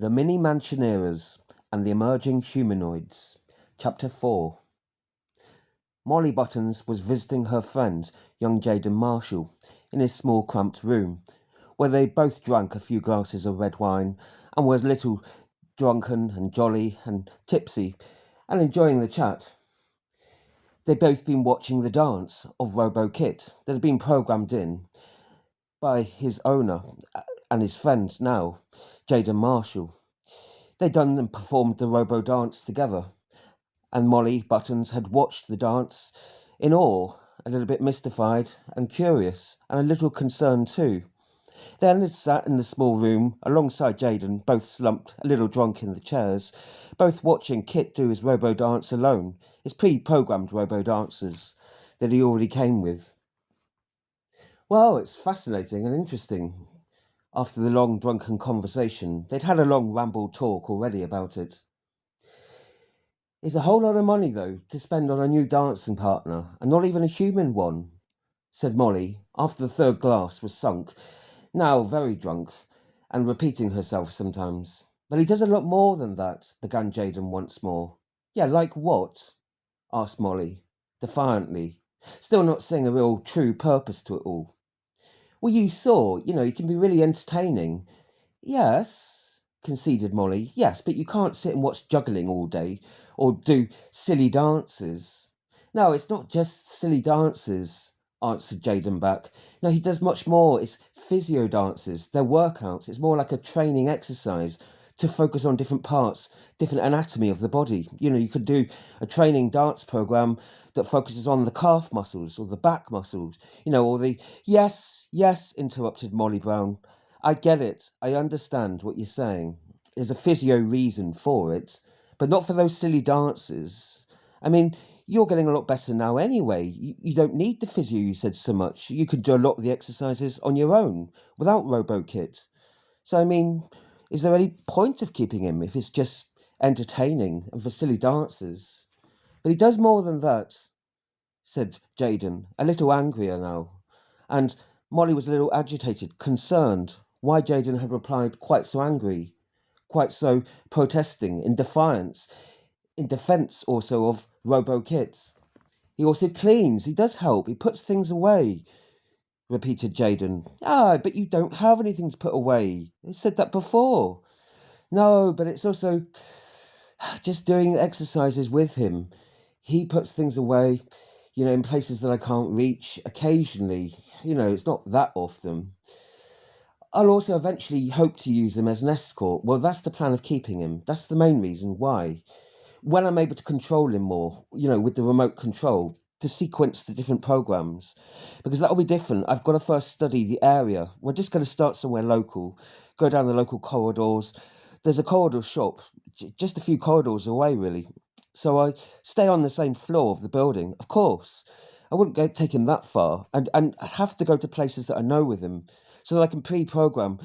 The MiniMansioneerers and the Emerging Humanoids. Chapter 4. Molly Buttons was visiting her friend, young Jaden Marshall, in his small cramped room, where they both drank a few glasses of red wine and were a little drunken and jolly and tipsy and enjoying the chat. They'd both been watching the dance of Robo Kit that had been programmed in by his owner and his friend now, Jaden Marshall. They'd done and performed the Robo dance together, and Molly Buttons had watched the dance in awe, a little bit mystified and curious, and a little concerned too. Then had sat in the small room alongside Jaden, both slumped, a little drunk in the chairs, both watching Kit do his Robo dance alone, his pre-programmed Robo dances that he already came with. Well, it's fascinating and interesting. After the long drunken conversation, they'd had a long ramble talk already about it. It's a whole lot of money, though, to spend on a new dancing partner, and not even a human one, said Molly, after the third glass was sunk, now very drunk, and repeating herself sometimes. But he does a lot more than that, began Jaden once more. Yeah, like what? Asked Molly, defiantly, still not seeing a real true purpose to it all. Well, you saw, he can be really entertaining. Yes, conceded Molly. Yes, but you can't sit and watch juggling all day or do silly dances. No, it's not just silly dances, answered Jaden back. No, he does much more. It's physio dances, they're workouts. It's more like a training exercise to focus on different parts, different anatomy of the body. You could do a training dance program that focuses on the calf muscles or the back muscles, or the... Yes, interrupted Molly Brown. I get it. I understand what you're saying. There's a physio reason for it, but not for those silly dances. I mean, you're getting a lot better now anyway. You don't need the physio you said so much. You can do a lot of the exercises on your own, without RoboKit. So, I mean, is there any point of keeping him if it's just entertaining and for silly dances? But he does more than that, said Jaden, a little angrier now. And Molly was a little agitated, concerned why Jaden had replied quite so angry, quite so protesting, in defiance, in defence also of RoboKit. He also cleans, he does help, he puts things away, repeated Jaden. Ah, but you don't have anything to put away. I said that before. No, but it's also just doing exercises with him. He puts things away, in places that I can't reach occasionally. It's not that often. I'll also eventually hope to use him as an escort. Well, that's the plan of keeping him. That's the main reason why. When I'm able to control him more, with the remote control, to sequence the different programs, because that'll be different. I've got to first study the area. We're just going to start somewhere local, go down the local corridors. There's a corridor shop, just a few corridors away, really. So I stay on the same floor of the building, of course. I wouldn't take him that far, and I have to go to places that I know with him, so that I can pre-program.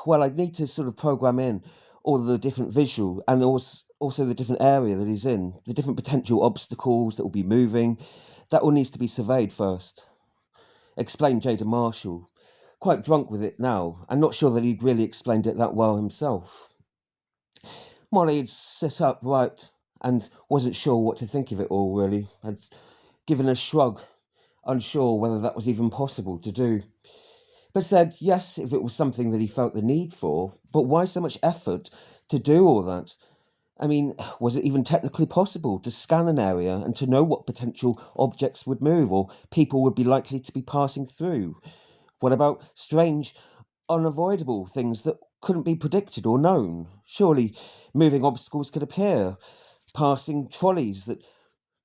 Well, I need to sort of program in all the different visual and also the different area that he's in, the different potential obstacles that will be moving. That all needs to be surveyed first, explained Jaden Marshall, quite drunk with it now, and not sure that he'd really explained it that well himself. Molly had sat upright and wasn't sure what to think of it all, really, had given a shrug, unsure whether that was even possible to do, but said yes if it was something that he felt the need for, but why so much effort to do all that? I mean, was it even technically possible to scan an area and to know what potential objects would move or people would be likely to be passing through? What about strange, unavoidable things that couldn't be predicted or known? Surely moving obstacles could appear, passing trolleys that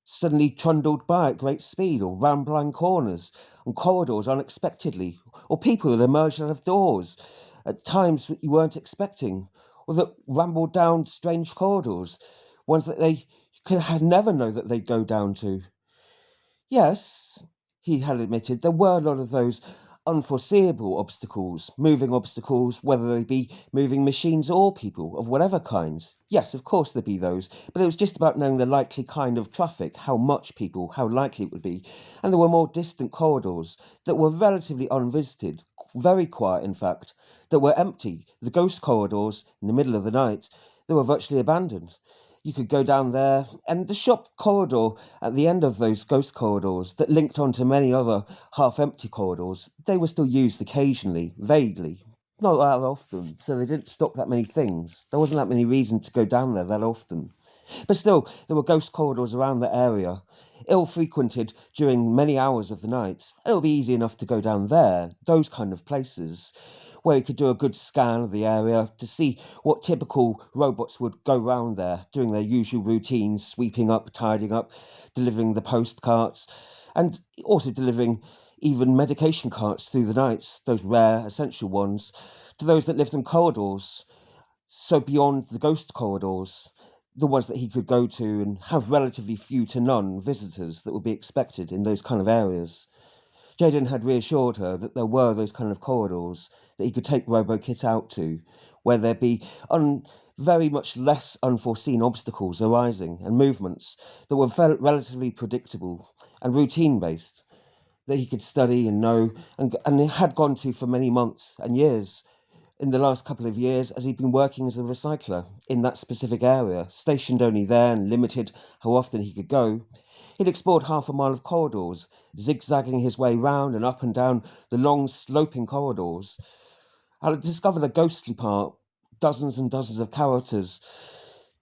suddenly trundled by at great speed, or rambling corners and corridors unexpectedly, or people that emerged out of doors at times that you weren't expecting, or that rambled down strange corridors, ones that they could have never known that they'd go down to. Yes, he had admitted, there were a lot of those unforeseeable obstacles, moving obstacles, whether they be moving machines or people of whatever kinds. Yes, of course there'd be those, but it was just about knowing the likely kind of traffic, how much people, how likely it would be. And there were more distant corridors that were relatively unvisited, very quiet in fact, that were empty. The ghost corridors in the middle of the night, they were virtually abandoned. You could go down there, and the shop corridor at the end of those ghost corridors that linked onto many other half-empty corridors, they were still used occasionally, vaguely, not that often, so they didn't stock that many things. There wasn't that many reasons to go down there that often. But still, there were ghost corridors around the area, ill-frequented during many hours of the night. It would be easy enough to go down there, those kind of places, where you could do a good scan of the area to see what typical robots would go round there, doing their usual routines, sweeping up, tidying up, delivering the post carts, and also delivering even medication carts through the nights, those rare, essential ones, to those that lived in corridors. So beyond the ghost corridors, the ones that he could go to and have relatively few to none visitors that would be expected in those kind of areas. Jaden had reassured her that there were those kind of corridors that he could take RoboKit out to, where there'd be very much less unforeseen obstacles arising and movements that were relatively predictable and routine-based, that he could study and know and had gone to for many months and years in the last couple of years as he'd been working as a recycler in that specific area, stationed only there and limited how often he could go. He'd explored half a mile of corridors, zigzagging his way round and up and down the long sloping corridors. I discovered a ghostly part, dozens and dozens of characters.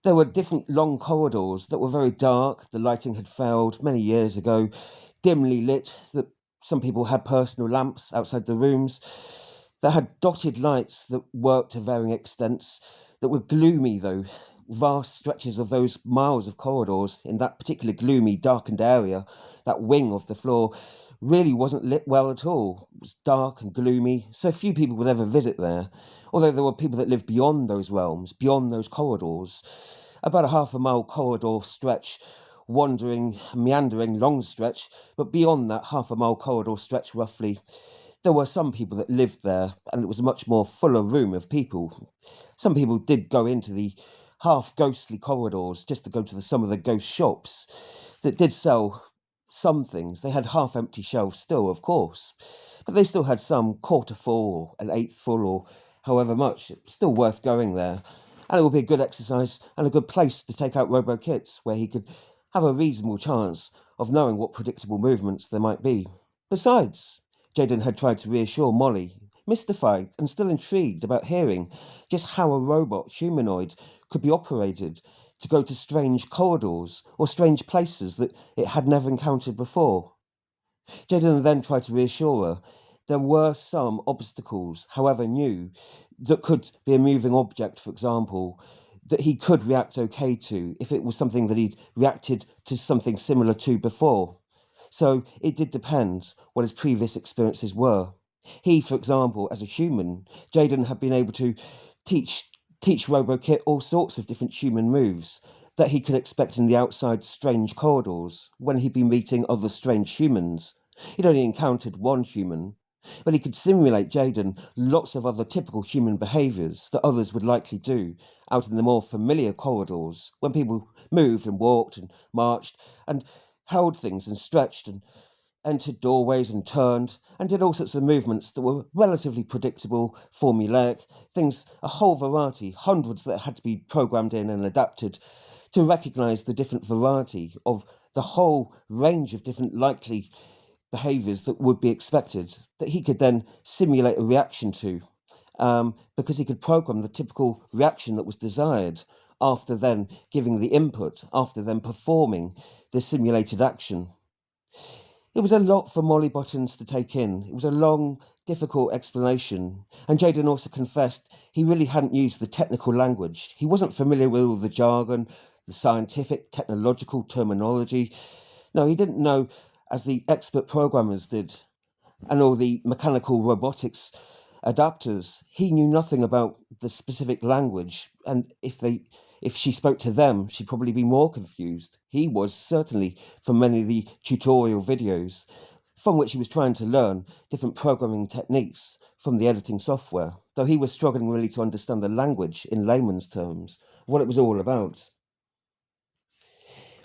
There were different long corridors that were very dark. The lighting had failed many years ago, dimly lit, that some people had personal lamps outside the rooms that had dotted lights that worked to varying extents, that were gloomy though. Vast stretches of those miles of corridors in that particular gloomy, darkened area, that wing of the floor, really wasn't lit well at all. It was dark and gloomy, so few people would ever visit there, although there were people that lived beyond those realms, beyond those corridors. About a half a mile corridor stretch, wandering, meandering, long stretch, but beyond that half a mile corridor stretch roughly, there were some people that lived there, and it was a much more fuller room of people. Some people did go into the half-ghostly corridors just to go to some of the ghost shops that did sell some things. They had half-empty shelves still, of course, but they still had some quarter full or an eighth full or however much. It's still worth going there, and it would be a good exercise and a good place to take out RoboKits where he could have a reasonable chance of knowing what predictable movements there might be. Besides, Jaden had tried to reassure Molly, mystified and still intrigued about hearing just how a robot humanoid could be operated to go to strange corridors or strange places that it had never encountered before. Jaden then tried to reassure her there were some obstacles, however new, that could be a moving object, for example, that he could react okay to if it was something that he'd reacted to something similar to before. So it did depend what his previous experiences were. He, for example, as a human, Jaden had been able to teach RoboKit all sorts of different human moves that he could expect in the outside strange corridors when he'd been meeting other strange humans. He'd only encountered one human, but he could simulate Jaden lots of other typical human behaviours that others would likely do out in the more familiar corridors when people moved and walked and marched and held things and stretched and entered doorways and turned and did all sorts of movements that were relatively predictable, formulaic, things, a whole variety, hundreds that had to be programmed in and adapted to recognise the different variety of the whole range of different likely behaviours that would be expected, that he could then simulate a reaction to, because he could program the typical reaction that was desired after then giving the input, after then performing the simulated action. It was a lot for Molly Buttons to take in. It was a long, difficult explanation, and Jaden also confessed he really hadn't used the technical language. He wasn't familiar with all the jargon, the scientific, technological terminology. No, he didn't know, as the expert programmers did, and all the mechanical robotics adapters. He knew nothing about the specific language, and if she spoke to them, she'd probably be more confused. He was, certainly, from many of the tutorial videos, from which he was trying to learn different programming techniques from the editing software, though he was struggling really to understand the language in layman's terms, what it was all about.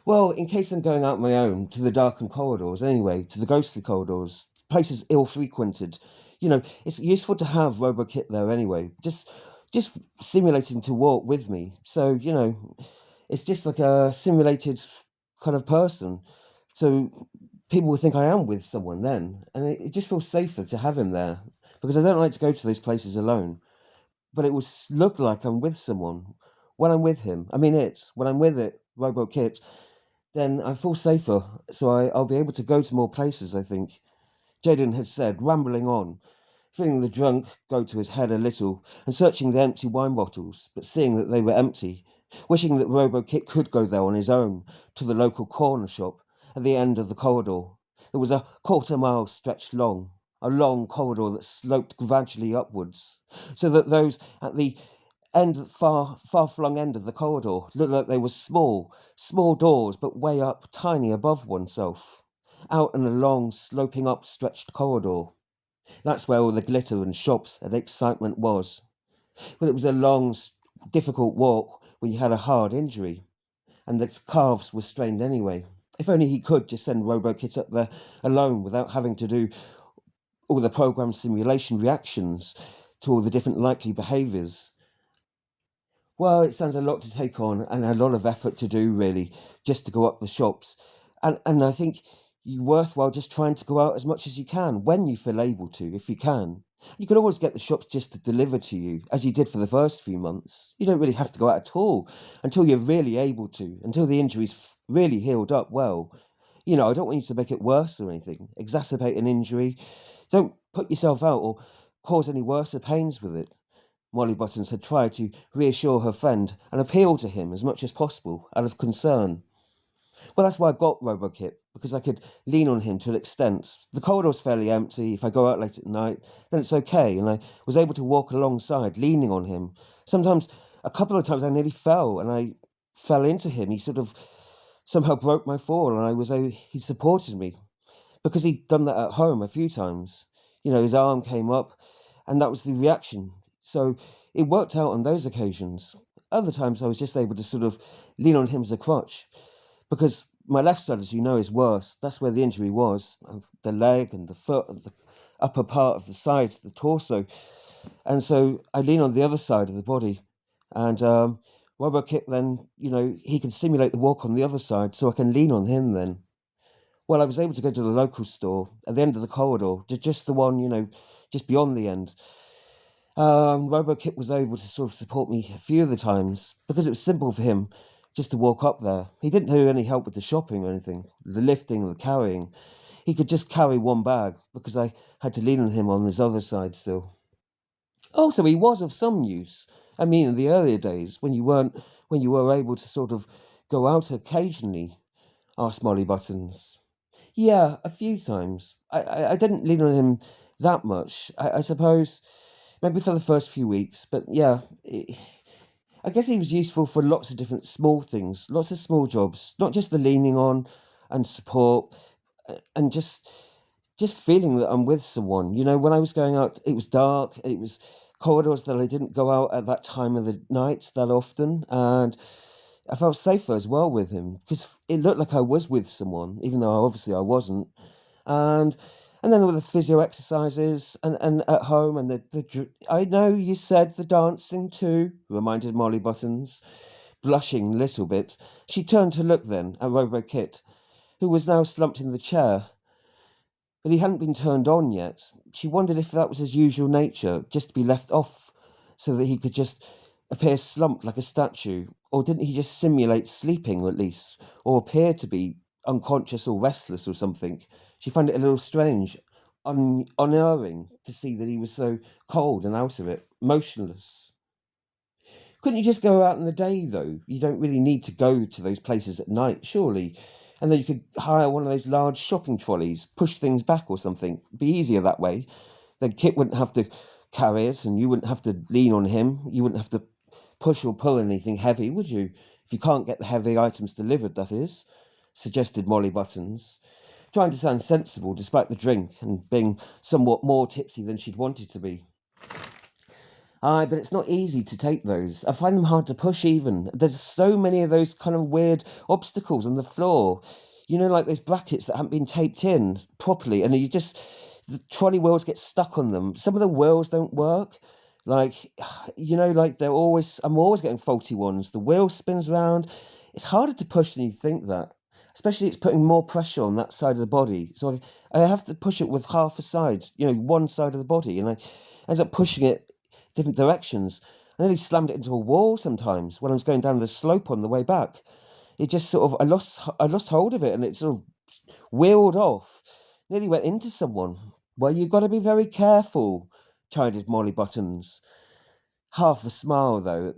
Well, in case I'm going out on my own, to the darkened corridors anyway, to the ghostly corridors, places ill-frequented, it's useful to have RoboKit there anyway, just simulating to walk with me. So, it's just like a simulated kind of person. So people will think I am with someone then, and it just feels safer to have him there, because I don't like to go to those places alone. But it will look like I'm with someone when I'm with him. I mean when I'm with it, RoboKit, then I feel safer, so I'll be able to go to more places, I think. Jaden had said, rambling on, feeling the drunk go to his head a little, and searching the empty wine bottles, but seeing that they were empty, wishing that RoboKit could go there on his own, to the local corner shop, at the end of the corridor. There was a quarter-mile stretched long, a long corridor that sloped gradually upwards, so that those at the far-flung end of the corridor looked like they were small doors, but way up, tiny above oneself, out in a long, sloping up-stretched corridor. That's where all the glitter and shops and excitement was. But it was a long, difficult walk when you had a hard injury, and its calves were strained anyway. If only he could just send RoboKit up there alone without having to do all the program simulation reactions to all the different likely behaviours. Well, it sounds a lot to take on and a lot of effort to do, really, just to go up the shops. And I think you worthwhile just trying to go out as much as you can when you feel able to, if you can. You can always get the shops just to deliver to you, as you did for the first few months. You don't really have to go out at all until you're really able to, until the injury's really healed up well. I don't want you to make it worse or anything, exacerbate an injury. Don't put yourself out or cause any worse pains with it. Molly Buttons had tried to reassure her friend and appeal to him as much as possible, out of concern. Well, that's why I got RoboKit, because I could lean on him to an extent. The corridor's fairly empty. If I go out late at night, then it's okay, and I was able to walk alongside, leaning on him. Sometimes, a couple of times, I nearly fell, and I fell into him. He sort of somehow broke my fall, and he supported me, because he'd done that at home a few times. His arm came up, and that was the reaction. So it worked out on those occasions. Other times I was just able to sort of lean on him as a crutch, because my left side, as you know, is worse. That's where the injury was, the leg and the foot and the upper part of the side, the torso. And so I lean on the other side of the body. And RoboKit then, he can simulate the walk on the other side, so I can lean on him then. Well, I was able to go to the local store at the end of the corridor, just the one, just beyond the end. RoboKit was able to sort of support me a few of the times, because it was simple for him just to walk up there. He didn't do any help with the shopping or anything, the lifting, the carrying. He could just carry one bag, because I had to lean on him on his other side still. Also, he was of some use. I mean, in the earlier days, when you were able to sort of go out occasionally, asked Molly Buttons. Yeah, a few times. I didn't lean on him that much. I suppose maybe for the first few weeks, but yeah, I guess he was useful for lots of different small things, lots of small jobs, not just the leaning on and support, and just feeling that I'm with someone. When I was going out, it was dark, it was corridors that I didn't go out at that time of the night that often, and I felt safer as well with him, because it looked like I was with someone, even though obviously I wasn't. And then with the physio exercises and at home, and I know you said the dancing too, reminded Molly Buttons. Blushing a little bit, she turned to look then at RoboKit, who was now slumped in the chair. But he hadn't been turned on yet. She wondered if that was his usual nature, just to be left off, so that he could just appear slumped like a statue, or didn't he just simulate sleeping at least, or appear to be unconscious or restless or something? She found it a little strange, unerring to see that he was so cold and out of it, motionless. Couldn't you just go out in the day, though? You don't really need to go to those places at night, surely. And then you could hire one of those large shopping trolleys, push things back or something. Be easier that way. Then Kit wouldn't have to carry it, and you wouldn't have to lean on him. You wouldn't have to push or pull anything heavy, would you? If you can't get the heavy items delivered, that is, suggested Molly Buttons. trying to sound sensible despite the drink and being somewhat more tipsy than she'd wanted to be. Aye, but it's not easy to take those. I find them hard to push even. There's so many of those kind of weird obstacles on the floor. You know, like those brackets that haven't been taped in properly, and the trolley wheels get stuck on them. Some of the wheels don't work. Like, like I'm always getting faulty ones. The wheel spins round. It's harder to push than you think that. Especially it's putting more pressure on that side of the body. So I have to push it with half a side, one side of the body, and I end up pushing it different directions. I nearly slammed it into a wall sometimes when I was going down the slope on the way back. It just sort of I lost hold of it and it sort of wheeled off. Nearly went into someone. Well, you've got to be very careful, chided Molly Buttons. Half a smile, though,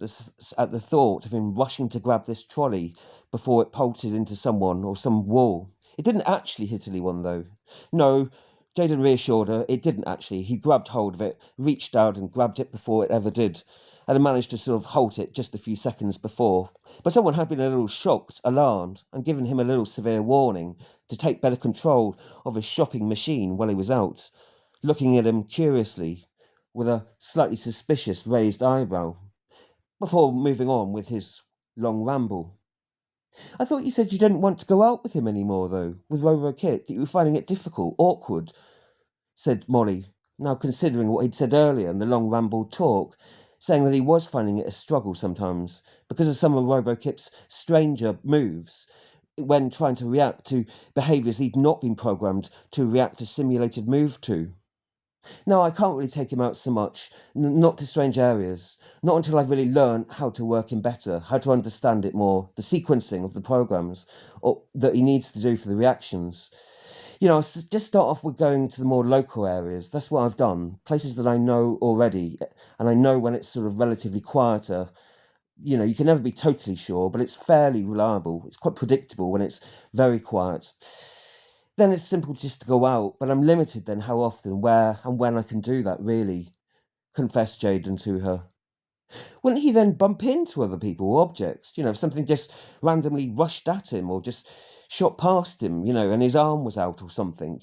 at the thought of him rushing to grab this trolley before it bolted into someone or some wall. It didn't actually hit anyone, though. No, Jaden reassured her, it didn't actually. He grabbed hold of it, reached out and grabbed it before it ever did, and had managed to sort of halt it just a few seconds before. But someone had been a little shocked, alarmed, and given him a little severe warning to take better control of his shopping machine while he was out, looking at him curiously, with a slightly suspicious raised eyebrow, before moving on with his long ramble. I thought you said you didn't want to go out with him any more, though, with Robo-Kit, that you were finding it difficult, awkward, said Molly, now considering what he'd said earlier in the long rambled talk, saying that he was finding it a struggle sometimes, because of some of Robo-Kit's stranger moves, when trying to react to behaviours he'd not been programmed to react to simulated move to. No, I can't really take him out so much, not to strange areas, not until I've really learned how to work him better, how to understand it more, the sequencing of the programs or that he needs to do for the reactions. I'll just start off with going to the more local areas. That's what I've done, places that I know already, and I know when it's sort of relatively quieter. You can never be totally sure, but it's fairly reliable. It's quite predictable when it's very quiet. Then it's simple just to go out, but I'm limited then how often, where, and when I can do that, really, confessed Jaden to her. Wouldn't he then bump into other people or objects? If something just randomly rushed at him or just shot past him, and his arm was out or something.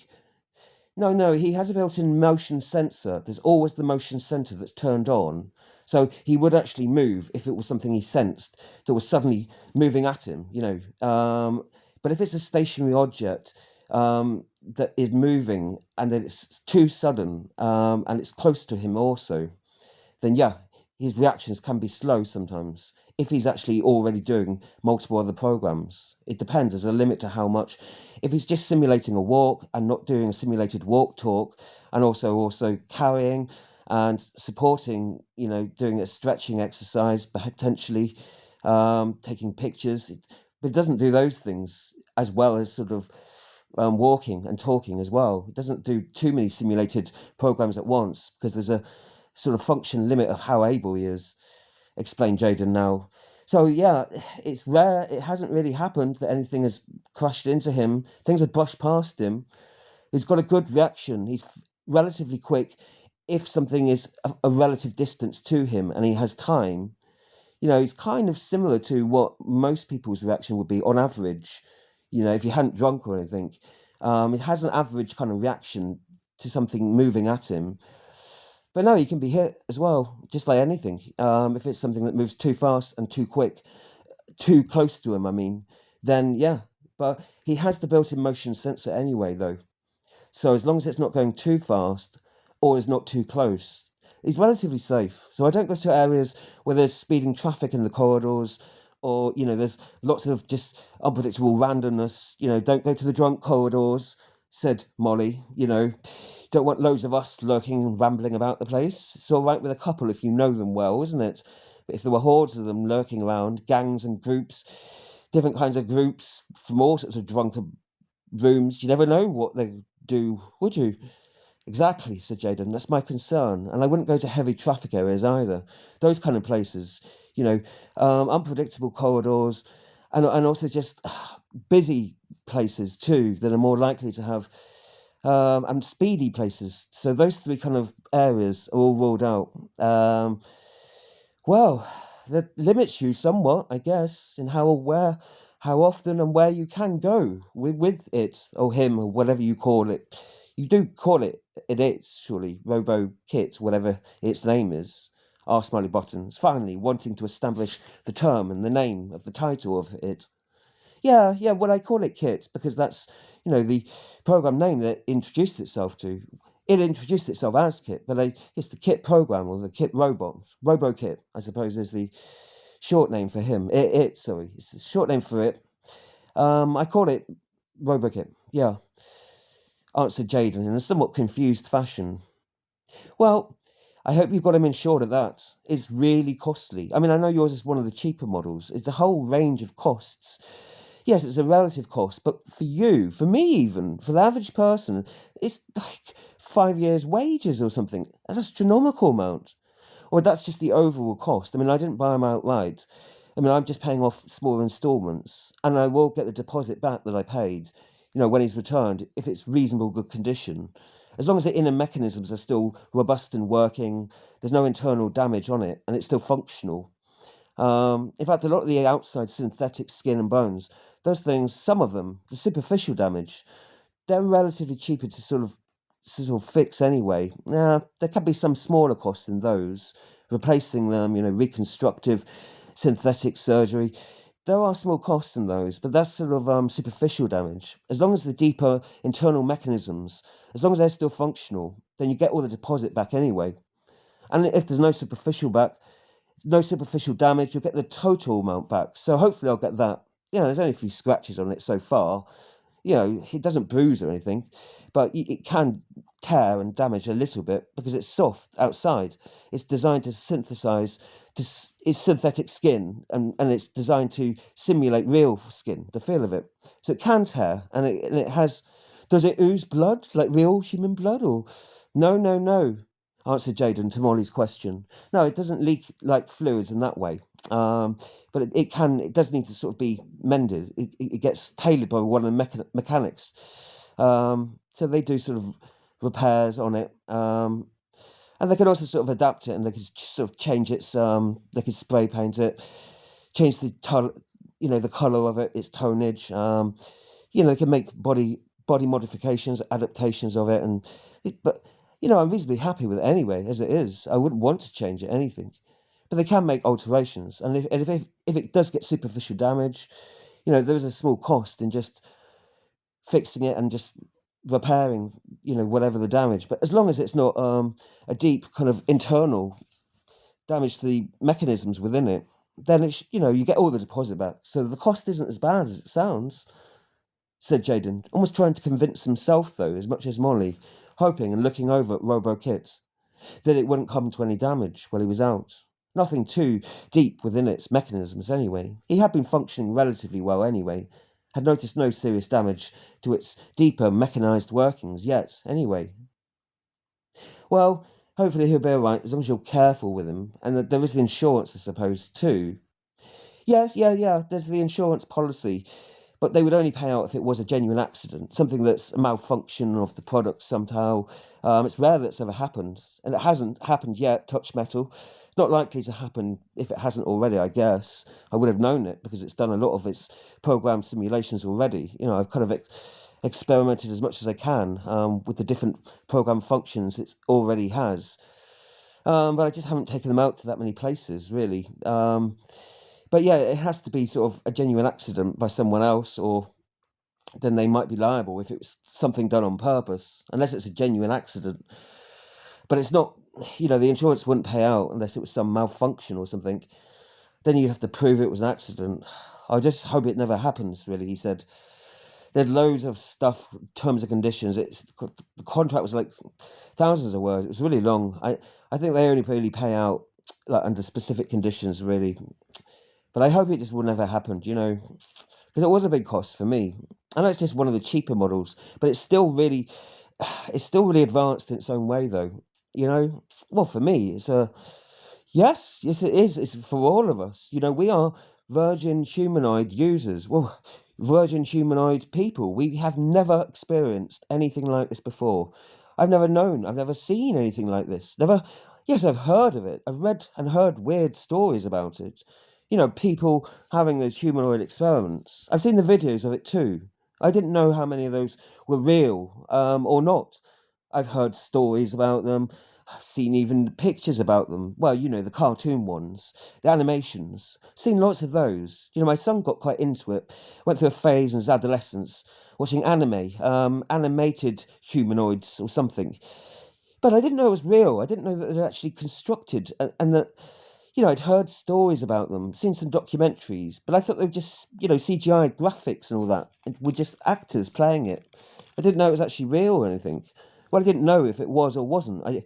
No, he has a built-in motion sensor. There's always the motion sensor that's turned on. So he would actually move if it was something he sensed that was suddenly moving at him, But if it's a stationary object, that is moving and that it's too sudden and it's close to him also, then yeah, his reactions can be slow sometimes if he's actually already doing multiple other programs. It depends. There's a limit to how much. If he's just simulating a walk and not doing a simulated walk talk and also carrying and supporting, doing a stretching exercise, potentially taking pictures, but it doesn't do those things as well as sort of walking and talking as well. It doesn't do too many simulated programs at once because there's a sort of function limit of how able he is, explained Jaden now. So yeah, it's rare. It hasn't really happened that anything has crashed into him. Things have brushed past him. He's got a good reaction. He's relatively quick if something is a relative distance to him and he has time. He's kind of similar to what most people's reaction would be on average. If you hadn't drunk or anything, it has an average kind of reaction to something moving at him. But no, he can be hit as well, just like anything. If it's something that moves too fast and too quick, too close to him, then yeah. But he has the built-in motion sensor anyway, though. So as long as it's not going too fast or is not too close, he's relatively safe. So I don't go to areas where there's speeding traffic in the corridors or, there's lots of just unpredictable randomness. Don't go to the drunk corridors, said Molly, Don't want loads of us lurking and rambling about the place. It's all right with a couple if you know them well, isn't it? But if there were hordes of them lurking around, gangs and groups, different kinds of groups from all sorts of drunken rooms, you never know what they do, would you? Exactly, said Jaden. That's my concern. And I wouldn't go to heavy traffic areas either. Those kind of places, unpredictable corridors and also just busy places too that are more likely to have and speedy places. So those three kind of areas are all ruled out. Well, that limits you somewhat, I guess, in how how often and where you can go with it, or him, or whatever you call it. You do call it surely, Robo Kit, whatever its name is, asked Smiley Buttons, finally wanting to establish the term and the name of the title of it. Yeah, well, I call it Kit because that's, the program name that introduced itself to. It introduced itself as Kit, but it's the Kit program, or the Kit robot. RoboKit, I suppose, is the short name for him. It's a short name for it. I call it RoboKit, yeah, answered Jaden in a somewhat confused fashion. Well, I hope you've got him insured at that. It's really costly. I mean, I know yours is one of the cheaper models. It's a whole range of costs. Yes, it's a relative cost, but for you, for me even, for the average person, it's like 5 years' wages or something. An astronomical amount. Or that's just the overall cost. I mean, I didn't buy them outright. I mean, I'm just paying off small installments, and I will get the deposit back that I paid, when he's returned, if it's reasonable good condition. As long as the inner mechanisms are still robust and working, there's no internal damage on it, and it's still functional. In fact, a lot of the outside synthetic skin and bones, those things, some of them, the superficial damage, they're relatively cheaper to sort of fix anyway. Now, there can be some smaller costs in those, replacing them, reconstructive synthetic surgery. There are small costs in those, but that's sort of superficial damage. As long as the deeper internal mechanisms, as long as they're still functional, then you get all the deposit back anyway. And if there's no superficial damage, you'll get the total amount back. So hopefully I'll get that. There's only a few scratches on it so far. It doesn't bruise or anything, but it can tear and damage a little bit because it's soft outside. It's designed to synthesize it's synthetic skin, and it's designed to simulate real skin, the feel of it. So it can tear, and it has. Does it ooze blood like real human blood, or no, answered Jaden to Molly's question. No, it doesn't leak like fluids in that way. But it does need to sort of be mended. It gets tailored by one of the mechanics. So they do sort of repairs on it. And they can also sort of adapt it, and they can sort of change its, they can spray paint it, change the the colour of it, its tonnage. They can make body modifications, adaptations of it, but I'm reasonably happy with it anyway, as it is. I wouldn't want to change it, anything. But they can make alterations, and if it does get superficial damage, there is a small cost in just fixing it and just repairing, whatever the damage. But as long as it's not a deep kind of internal damage to the mechanisms within it, then it's you get all the deposit back. So the cost isn't as bad as it sounds, said Jaden, almost trying to convince himself, though, as much as Molly, hoping and looking over at RoboKit, that it wouldn't come to any damage while he was out. Nothing too deep within its mechanisms, anyway. He had been functioning relatively well anyway, had noticed no serious damage to its deeper mechanized workings yet, anyway. Well, hopefully he'll be all right, as long as you're careful with him, and that there is the insurance, I suppose, too. Yes, yeah, there's the insurance policy, but they would only pay out if it was a genuine accident, something that's a malfunction of the product somehow. It's rare that's ever happened, and it hasn't happened yet, touch metal. It's not likely to happen if it hasn't already, I guess. I would have known it because it's done a lot of its program simulations already. I've kind of experimented as much as I can with the different program functions it already has. But I just haven't taken them out to that many places, really. But yeah, it has to be sort of a genuine accident by someone else, or then they might be liable if it was something done on purpose, unless it's a genuine accident. But it's not, the insurance wouldn't pay out unless it was some malfunction or something. Then you'd have to prove it was an accident. I just hope it never happens, really, he said. There's loads of stuff, terms and conditions. The contract was like thousands of words. It was really long. I think they only really pay out like under specific conditions, really. But I hope it just will never happen, because it was a big cost for me. I know it's just one of the cheaper models, but it's still really advanced in its own way, though. Well, for me, yes, it is. It's for all of us. We are virgin humanoid users. Well, virgin humanoid people. We have never experienced anything like this before. I've never seen anything like this. Yes, I've heard of it. I've read and heard weird stories about it. people having those humanoid experiments. I've seen the videos of it too. I didn't know how many of those were real or not. I've heard stories about them. I've seen even pictures about them. Well, the cartoon ones, the animations. Seen lots of those. My son got quite into it. Went through a phase in his adolescence watching anime, animated humanoids or something. But I didn't know it was real. I didn't know that they're actually constructed and that, I'd heard stories about them, seen some documentaries, but I thought they were just, CGI graphics and all that, and were just actors playing it. I didn't know it was actually real or anything. Well, I didn't know if it was or wasn't. I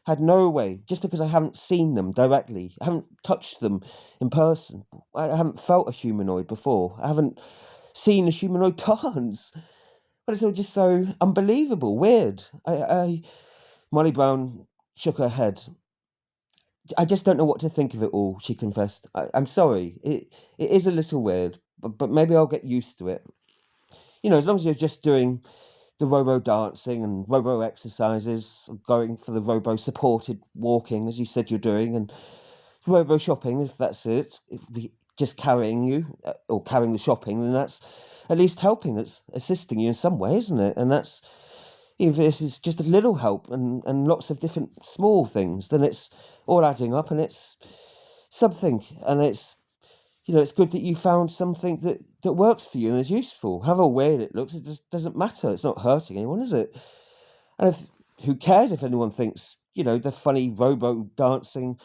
had no way, just because I haven't seen them directly, I haven't touched them in person. I haven't felt a humanoid before. I haven't seen a humanoid dance. But it's all just so unbelievable, weird. Molly Brown shook her head. I just don't know what to think of it all, she confessed. I'm sorry. It is a little weird, but maybe I'll get used to it. As long as you're just doing the robo dancing and robo exercises, going for the robo supported walking, as you said you're doing, and robo shopping, if that's it, if we just carrying you or carrying the shopping, then that's at least helping. It's assisting you in some way, isn't it? And that's, if this is just a little help and lots of different small things, then it's all adding up and it's something. And it's good that you found something that works for you and is useful. However weird it looks, it just doesn't matter. It's not hurting anyone, is it? And who cares if anyone thinks, the funny robo dancing,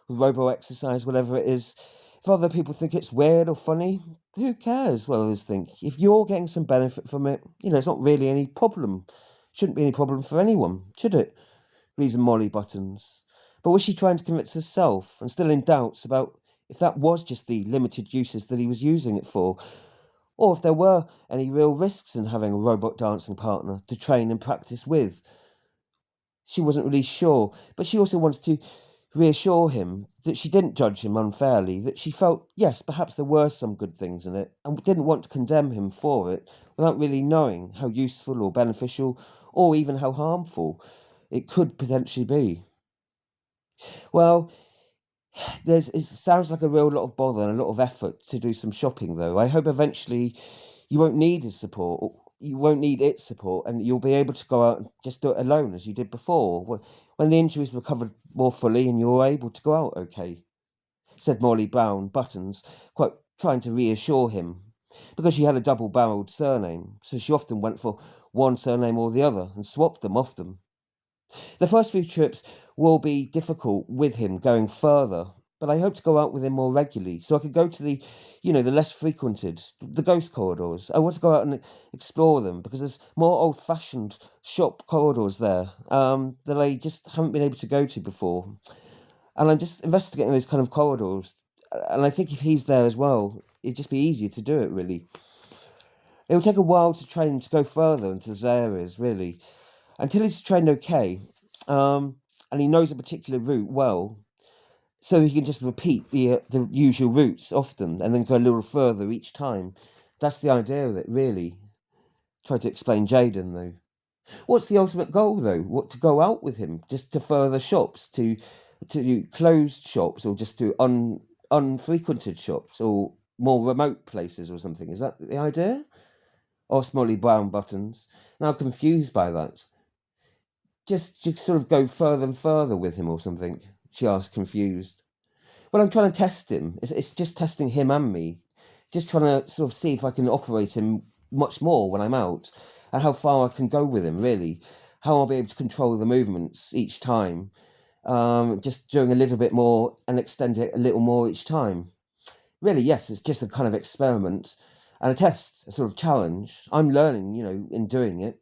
robo exercise, whatever it is. If other people think it's weird or funny, who cares what others think? If you're getting some benefit from it, it's not really any problem. Shouldn't be any problem for anyone, should it? Reasoned Molly Buttons. But was she trying to convince herself, and still in doubts about if that was just the limited uses that he was using it for, or if there were any real risks in having a robot dancing partner to train and practice with? She wasn't really sure, but she also wanted to reassure him that she didn't judge him unfairly, that she felt, yes, perhaps there were some good things in it, and didn't want to condemn him for it without really knowing how useful or beneficial or even how harmful it could potentially be. Well, it sounds like a real lot of bother and a lot of effort to do some shopping, though. I hope eventually you won't need his support, or you won't need its support, and you'll be able to go out and just do it alone as you did before, when the injuries recovered more fully and you were able to go out okay, said Molly Brown Buttons, quite trying to reassure him, because she had a double-barreled surname, so she often went for one surname or the other and swapped them often. The first few trips will be difficult with him going further, but I hope to go out with him more regularly so I could go to the less frequented, the ghost corridors. I want to go out and explore them because there's more old-fashioned shop corridors there that I just haven't been able to go to before. And I'm just investigating those kind of corridors. And I think if he's there as well, it'd just be easier to do it, really. It will take a while to train to go further into those areas, really. Until he's trained okay, and he knows a particular route well, so he can just repeat the usual routes often and then go a little further each time. That's the idea of it, really. Try to explain Jaden, though. What's the ultimate goal, though? What, to go out with him? Just to further shops? To closed shops? Or just to unfrequented shops? Or more remote places or something? Is that the idea? Asked Molly Brown Buttons, now confused by that. Just sort of go further and further with him or something? She asked, confused. Well, I'm trying to test him. It's just testing him and me. Just trying to sort of see if I can operate him much more when I'm out, and how far I can go with him, really. How I'll be able to control the movements each time. Just doing a little bit more and extend it a little more each time. Really, yes, it's just a kind of experiment and a test, a sort of challenge. I'm learning, in doing it.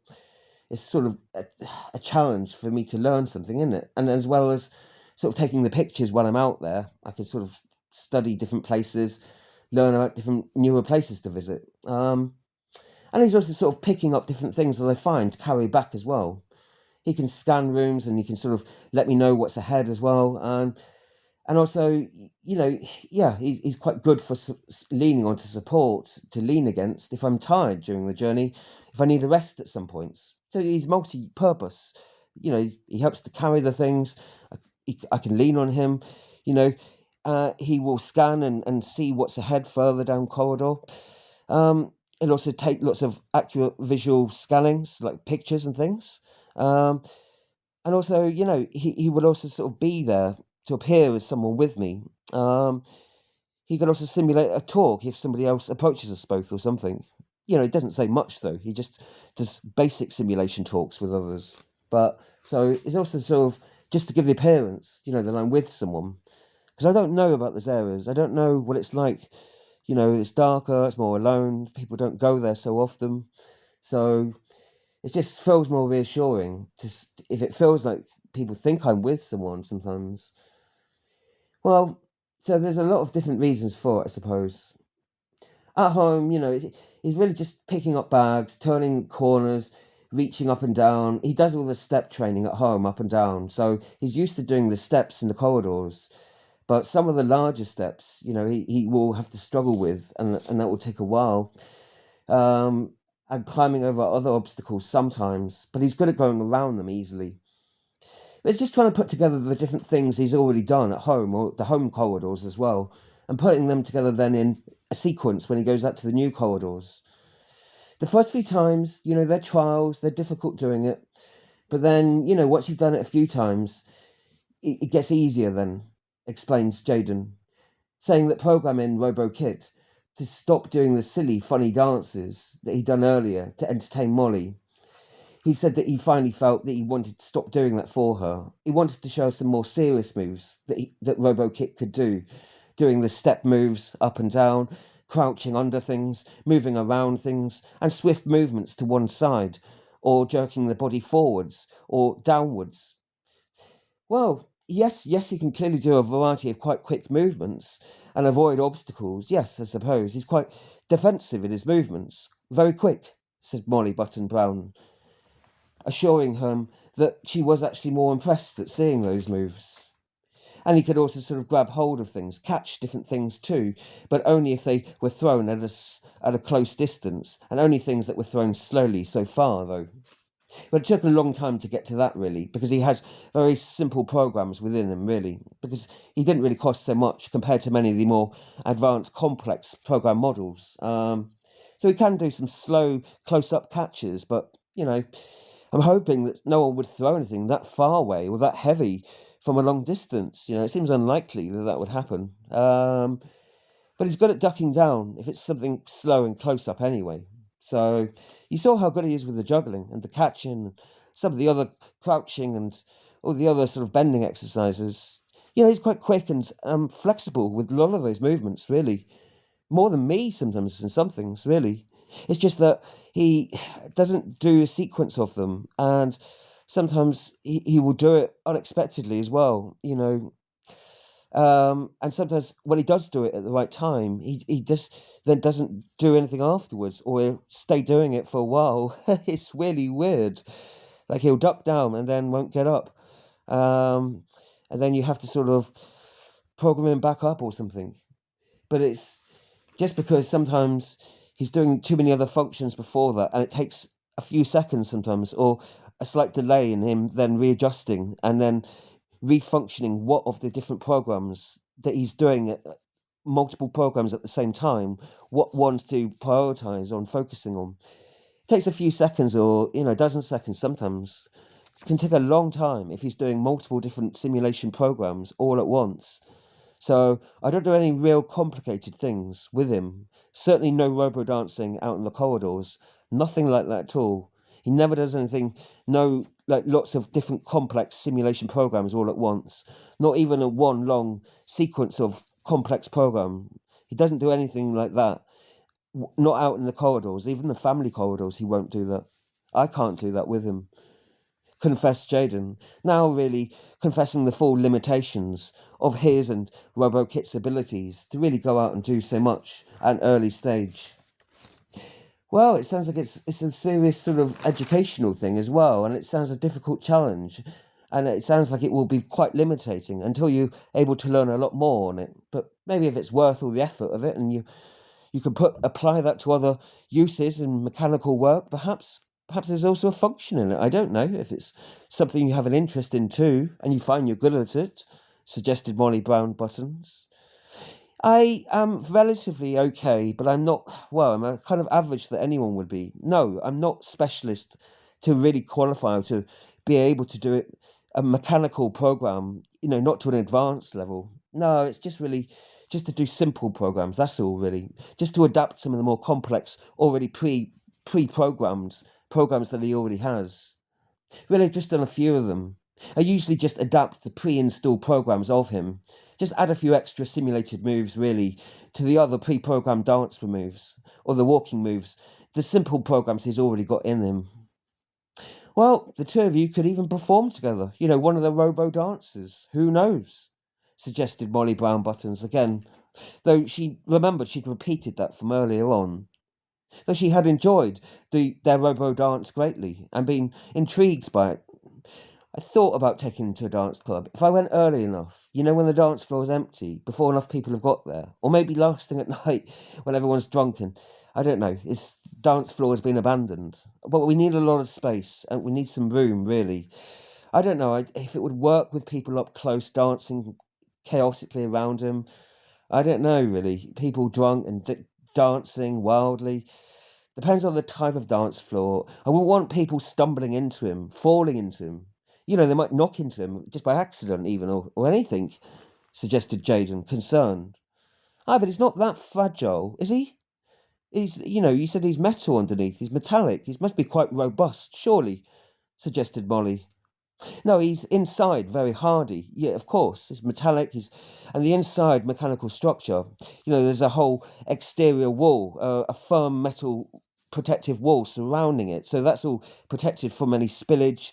It's sort of a challenge for me to learn something, isn't it? And as well as sort of taking the pictures while I'm out there, I can sort of study different places, learn about different newer places to visit. And he's also sort of picking up different things that I find to carry back as well. He can scan rooms and he can sort of let me know what's ahead as well. And also, he's quite good for leaning onto support to lean against if I'm tired during the journey, if I need a rest at some points. So he's multi-purpose. He helps to carry the things. I can lean on him, he will scan and see what's ahead further down corridor. He'll also take lots of accurate visual scannings, like pictures and things. And also, he would also sort of be there to appear as someone with me. He could also simulate a talk if somebody else approaches us both or something. He doesn't say much, though. He just does basic simulation talks with others. But so it's also sort of just to give the appearance, that I'm with someone. Because I don't know about those areas. I don't know what it's like. It's darker, it's more alone. People don't go there so often. So it just feels more reassuring if it feels like people think I'm with someone sometimes. Well, so there's a lot of different reasons for it, I suppose. At home, he's really just picking up bags, turning corners, reaching up and down. He does all the step training at home, up and down. So he's used to doing the steps in the corridors. But some of the larger steps, he will have to struggle with, and that will take a while. And climbing over other obstacles sometimes, but he's good at going around them easily. But it's just trying to put together the different things he's already done at home, or the home corridors as well, and putting them together then in a sequence when he goes out to the new corridors. The first few times, they're trials, they're difficult doing it, but then, once you've done it a few times, it gets easier then, explains Jaden, saying that programming RoboKit to stop doing the silly, funny dances that he'd done earlier to entertain Molly. He said that he finally felt that he wanted to stop doing that for her. He wanted to show her some more serious moves that RoboKit could do, doing the step moves up and down, crouching under things, moving around things, and swift movements to one side, or jerking the body forwards or downwards. Well, yes, he can clearly do a variety of quite quick movements and avoid obstacles. Yes, I suppose. He's quite defensive in his movements. Very quick, said Molly Button Brown, assuring him that she was actually more impressed at seeing those moves. And he could also sort of grab hold of things, catch different things too, but only if they were thrown at a close distance, and only things that were thrown slowly so far, though. But it took a long time to get to that, really, because he has very simple programs within him, really, because he didn't really cost so much compared to many of the more advanced, complex program models. So he can do some slow, close-up catches, but, I'm hoping that no one would throw anything that far away or that heavy from a long distance. It seems unlikely that would happen. But he's good at ducking down if it's something slow and close-up anyway. So you saw how good he is with the juggling and the catching, and some of the other crouching and all the other sort of bending exercises. He's quite quick and flexible with a lot of those movements, really. More than me sometimes in some things, really. It's just that he doesn't do a sequence of them, and sometimes he will do it unexpectedly as well, and sometimes when he does do it at the right time, he just then doesn't do anything afterwards, or he'll stay doing it for a while. It's really weird. Like he'll duck down and then won't get up. And then you have to sort of program him back up or something. But it's just because sometimes he's doing too many other functions before that, and it takes a few seconds sometimes, or a slight delay in him then readjusting and then refunctioning what of the different programs that he's doing, multiple programs at the same time, what ones to prioritize on focusing on. It takes a few seconds or, a dozen seconds sometimes. It can take a long time if he's doing multiple different simulation programs all at once. So I don't do any real complicated things with him. Certainly no robo-dancing out in the corridors. Nothing like that at all. He never does anything, lots of different complex simulation programs all at once. Not even a one long sequence of complex program. He doesn't do anything like that. Not out in the corridors. Even the family corridors, he won't do that. I can't do that with him. Confessed Jaden, now really confessing the full limitations of his and RoboKit's abilities to really go out and do so much at an early stage. Well, it sounds like it's a serious sort of educational thing as well, and it sounds a difficult challenge, and it sounds like it will be quite limiting until you're able to learn a lot more on it. But maybe if it's worth all the effort of it, and you can apply that to other uses in mechanical work, perhaps there's also a function in it. I don't know if it's something you have an interest in too, and you find you're good at it, suggested Molly Brown Buttons. I am relatively okay, but I'm not, well, I'm a kind of average that anyone would be. No, I'm not specialist to really qualify to be able to do it, a mechanical program, not to an advanced level. No, it's just really just to do simple programs. That's all really. Just to adapt some of the more complex, already pre-programmed programs that he already has. Really, I've just done a few of them. I usually just adapt the pre-installed programs of him. Just add a few extra simulated moves, really, to the other pre-programmed dance moves, or the walking moves, the simple programs he's already got in him. Well, the two of you could even perform together. One of the robo dancers. Who knows? Suggested Molly Brown Buttons again, though she remembered she'd repeated that from earlier on. Though she had enjoyed their robo dance greatly and been intrigued by it. I thought about taking him to a dance club. If I went early enough, when the dance floor is empty, before enough people have got there, or maybe last thing at night when everyone's drunken. I don't know. His dance floor has been abandoned. But we need a lot of space and we need some room, really. I don't know if it would work with people up close dancing chaotically around him. I don't know, really. People drunk and dancing wildly. Depends on the type of dance floor. I wouldn't want people stumbling into him, falling into him. They might knock into him just by accident, even, or anything, suggested Jaden, concerned. Ah, but he's not that fragile, is he? You said he's metal underneath. He's metallic. He must be quite robust, surely, suggested Molly. No, he's inside very hardy. Yeah, of course. It's metallic. And the inside mechanical structure. There's a whole exterior wall, a firm metal protective wall surrounding it. So that's all protected from any spillage,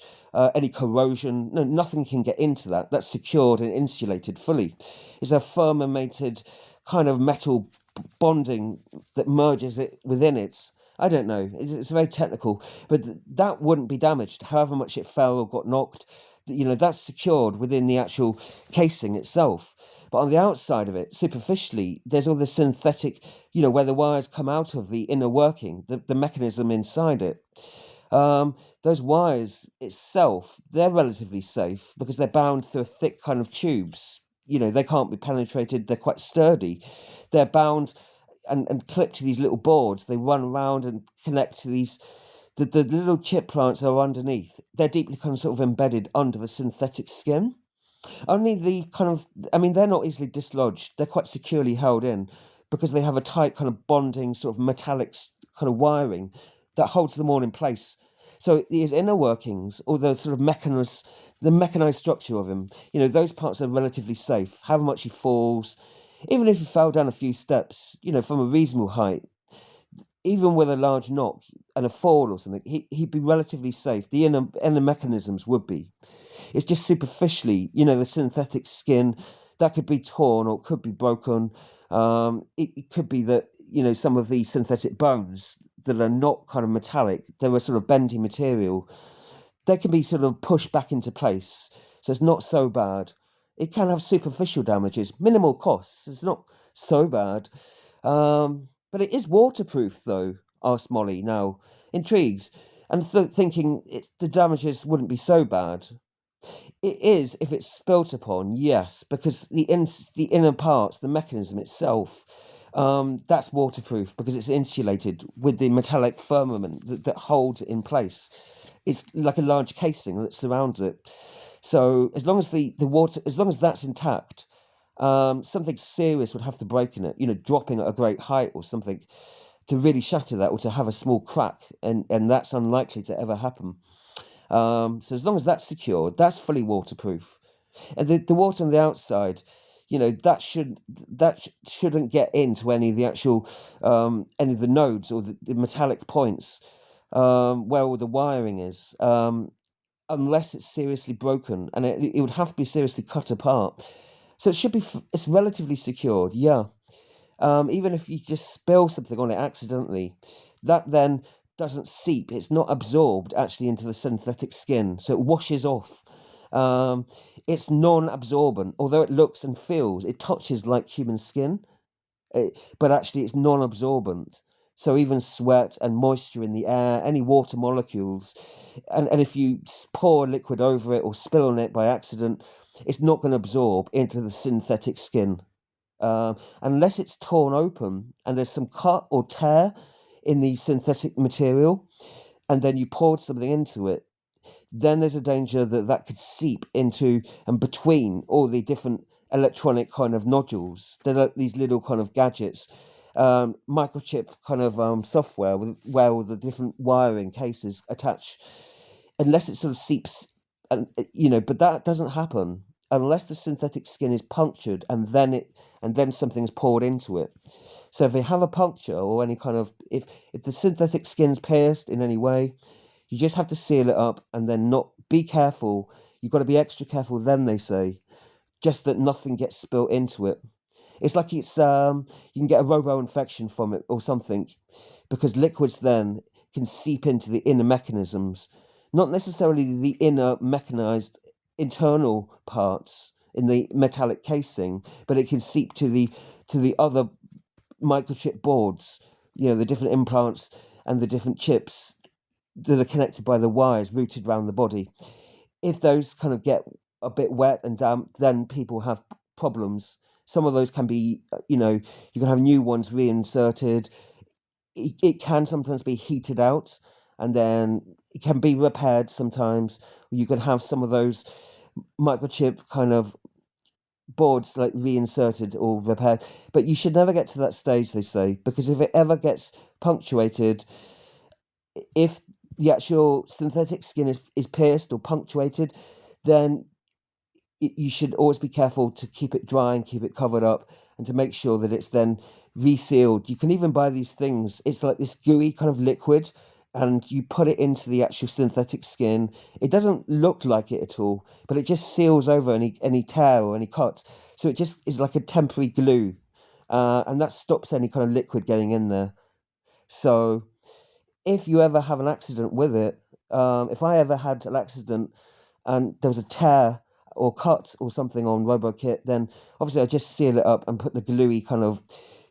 any corrosion. No, nothing can get into that. That's secured and insulated fully. It's a firmated kind of metal bonding that merges it within it. I don't know. It's very technical, but that wouldn't be damaged, however much it fell or got knocked. That's secured within the actual casing itself. But on the outside of it, superficially, there's all the synthetic, where the wires come out of the inner working, the mechanism inside it. Those wires itself, they're relatively safe because they're bound through a thick kind of tubes. They can't be penetrated. They're quite sturdy. They're bound and clipped to these little boards. They run around and connect to these. The little chip plants are underneath. They're deeply kind of sort of embedded under the synthetic skin. Only they're not easily dislodged. They're quite securely held in because they have a tight kind of bonding sort of metallic kind of wiring that holds them all in place. So his inner workings, or the sort of the mechanized structure of him, those parts are relatively safe. However much he falls, even if he fell down a few steps, from a reasonable height, even with a large knock and a fall or something, he'd be relatively safe. The inner mechanisms would be. It's just superficially, the synthetic skin that could be torn or could be broken. It could be that, some of these synthetic bones that are not kind of metallic, they're a sort of bendy material. They can be sort of pushed back into place. So it's not so bad. It can have superficial damages, minimal costs. It's not so bad. But it is waterproof, though, asked Molly, now intrigued, and thinking the damages wouldn't be so bad. It is if it's spilt upon, yes, because the inner parts, the mechanism itself, that's waterproof because it's insulated with the metallic firmament that holds it in place. It's like a large casing that surrounds it. So as long as the water, as long as that's intact, something serious would have to break in it, dropping at a great height or something to really shatter that or to have a small crack, and that's unlikely to ever happen. So as long as that's secured, that's fully waterproof. And the water on the outside, that shouldn't get into any of the actual any of the nodes or the metallic points where all the wiring is, unless it's seriously broken, and it would have to be seriously cut apart. So it's relatively secured, yeah. Even if you just spill something on it accidentally, that then doesn't seep. It's not absorbed actually into the synthetic skin, so it washes off. It's non-absorbent, although it looks and feels, it touches like human skin, but actually it's non-absorbent. So even sweat and moisture in the air, any water molecules, and if you pour a liquid over it or spill on it by accident, it's not going to absorb into the synthetic skin. unless it's torn open and there's some cut or tear in the synthetic material, and then you poured something into it, then there's a danger that that could seep into and between all the different electronic kind of nodules. They're like these little kind of gadgets, microchip kind of software where all the different wiring cases attach, unless it sort of seeps, and but that doesn't happen unless the synthetic skin is punctured and then something's poured into it. So if they have a puncture or any kind of if the synthetic skin's pierced in any way, you just have to seal it up and then not be careful. You've got to be extra careful then, they say, just that nothing gets spilt into it. It's like you can get a robo infection from it or something, because liquids then can seep into the inner mechanisms, not necessarily the inner mechanized internal parts in the metallic casing, but it can seep to the other microchip boards, the different implants and the different chips that are connected by the wires routed around the body. If those kind of get a bit wet and damp, then people have problems. Some of those can be, you can have new ones reinserted. It can sometimes be heated out, and then it can be repaired sometimes. You can have some of those microchip kind of boards like reinserted or repaired, but you should never get to that stage, they say, because if it ever gets punctuated, if the actual synthetic skin is pierced or punctuated, then you should always be careful to keep it dry and keep it covered up, and to make sure that it's then resealed. You can even buy these things. It's like this gooey kind of liquid, and you put it into the actual synthetic skin. It doesn't look like it at all, but it just seals over any tear or any cut. So it just is like a temporary glue, and that stops any kind of liquid getting in there. So if you ever have an accident with it, if I ever had an accident and there was a tear or cut or something on RoboKit, then obviously I just seal it up and put the gluey kind of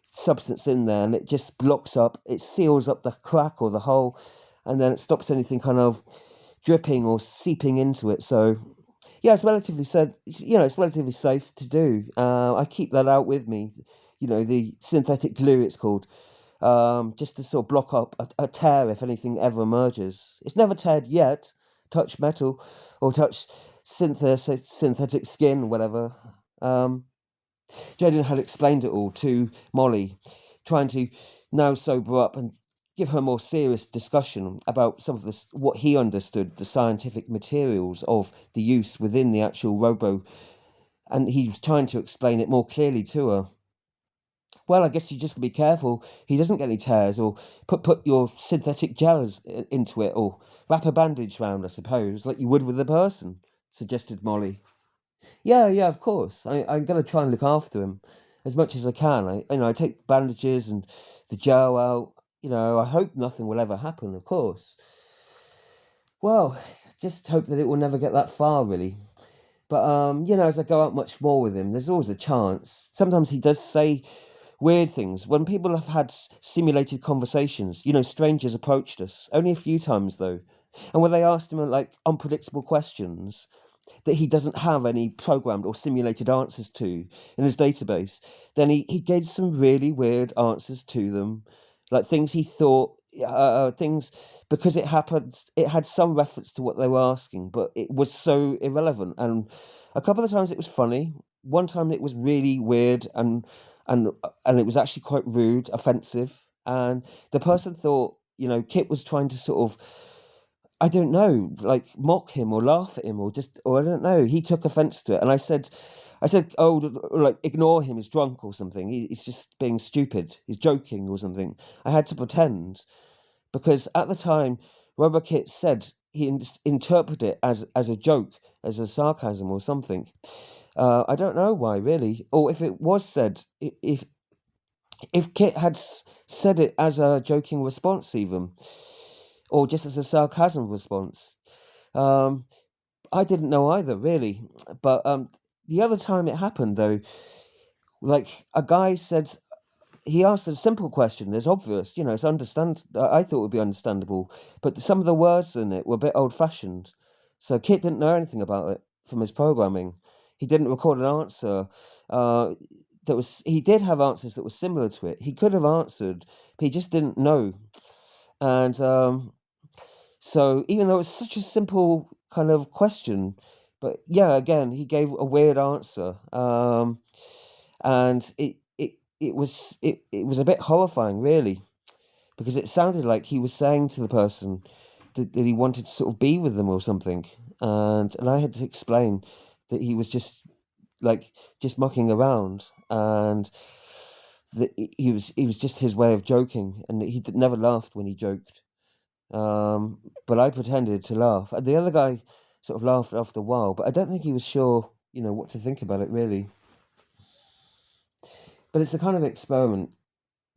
substance in there, and it just blocks up, it seals up the crack or the hole, and then it stops anything kind of dripping or seeping into it. So yeah, it's relatively safe to do. I keep that out with me, the synthetic glue it's called, just to sort of block up a tear if anything ever emerges. It's never teared yet, touch metal or touch synthetic skin, whatever. Jaden had explained it all to Molly, trying to now sober up and give her more serious discussion about some of this, what he understood, the scientific materials of the use within the actual robo, and he was trying to explain it more clearly to her. Well, I guess you just be careful he doesn't get any tears, or put your synthetic gels into it, or wrap a bandage round, I suppose, like you would with a person, suggested Molly. Yeah, of course. I'm going to try and look after him as much as I can. I take bandages and the gel out. I hope nothing will ever happen, of course. Well, just hope that it will never get that far, really. But, as I go out much more with him, there's always a chance. Sometimes he does say weird things. When people have had simulated conversations, strangers approached us. Only a few times, though. And when they asked him, like, unpredictable questions that he doesn't have any programmed or simulated answers to in his database, then he gave some really weird answers to them, like things he thought, things, because it had some reference to what they were asking, but it was so irrelevant. And a couple of times it was funny. One time it was really weird, and it was actually quite rude, offensive, and the person thought, Kit was trying to sort of, I don't know, like mock him or laugh at him, or I don't know. He took offense to it, and I said, oh, like ignore him. He's drunk or something. He's just being stupid. He's joking or something. I had to pretend, because at the time, RoboKit said he interpreted it as a joke, as a sarcasm or something. I don't know why, really, or if it was said, if Kit had said it as a joking response, even, or just as a sarcasm response. I didn't know either, really. But the other time it happened, though, like a guy said, he asked a simple question. It's obvious, it's I thought it would be understandable, but some of the words in it were a bit old-fashioned. So Kit didn't know anything about it from his programming. He didn't record an answer. he did have answers that were similar to it. He could have answered, but he just didn't know. And so even though it's such a simple kind of question, but yeah, again, he gave a weird answer. And it was a bit horrifying, really, because it sounded like he was saying to the person that he wanted to sort of be with them or something. And I had to explain that he was just mucking around, and that he was just his way of joking, and he never laughed when he joked. But I pretended to laugh, and the other guy sort of laughed after a while, but I don't think he was sure, what to think about it, really. But it's a kind of experiment,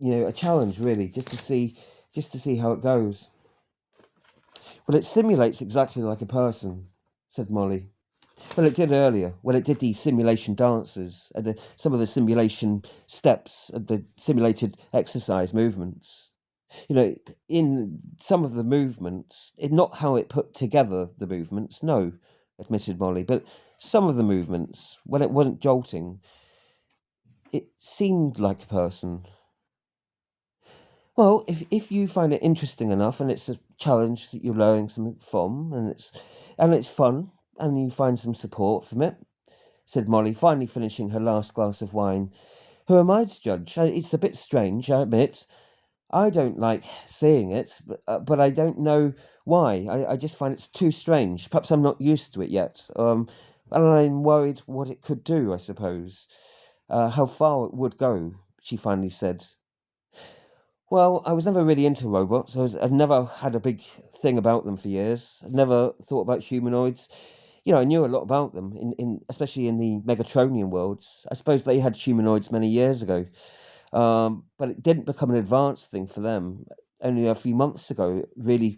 a challenge, really, just to see how it goes. Well, it simulates exactly like a person, said Molly. Well, it did earlier, when it did the simulation dances and some of the simulation steps and the simulated exercise movements. In some of the movements, not how it put together the movements, no, admitted Molly, but some of the movements, when it wasn't jolting, it seemed like a person. Well, if you find it interesting enough and it's a challenge that you're learning something from, and it's fun, and you find some support from it, said Molly, finally finishing her last glass of wine. Who am I to judge? It's a bit strange, I admit. I don't like seeing it, but I don't know why. I just find it's too strange. Perhaps I'm not used to it yet. And I'm worried what it could do, I suppose. How far it would go, she finally said. Well, I was never really into robots. I'd never had a big thing about them for years. I'd never thought about humanoids. I knew a lot about them, especially in the Megatronian worlds. I suppose they had humanoids many years ago, but it didn't become an advanced thing for them. Only a few months ago, really,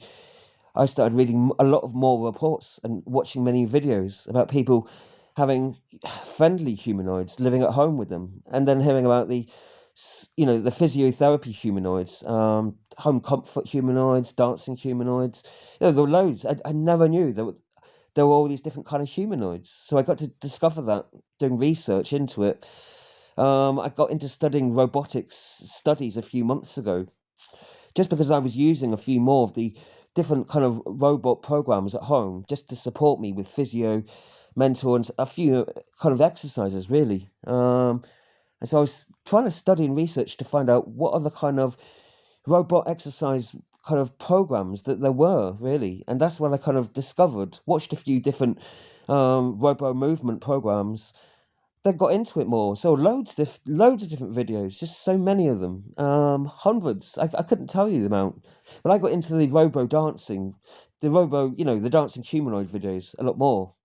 I started reading a lot of more reports and watching many videos about people having friendly humanoids living at home with them, and then hearing about the physiotherapy humanoids, home comfort humanoids, dancing humanoids. There were loads. I never knew there were all these different kind of humanoids. So I got to discover that doing research into it. I got into studying robotics studies a few months ago, just because I was using a few more of the different kind of robot programs at home just to support me with physio, mental, and a few kind of exercises, really. And so I was trying to study and research to find out what other kind of robot exercise kind of programs that there were, really. And that's when I kind of watched a few different robo movement programs that got into it more. So loads of different videos, just so many of them, hundreds. I couldn't tell you the amount. But I got into the robo dancing, the dancing humanoid videos a lot more.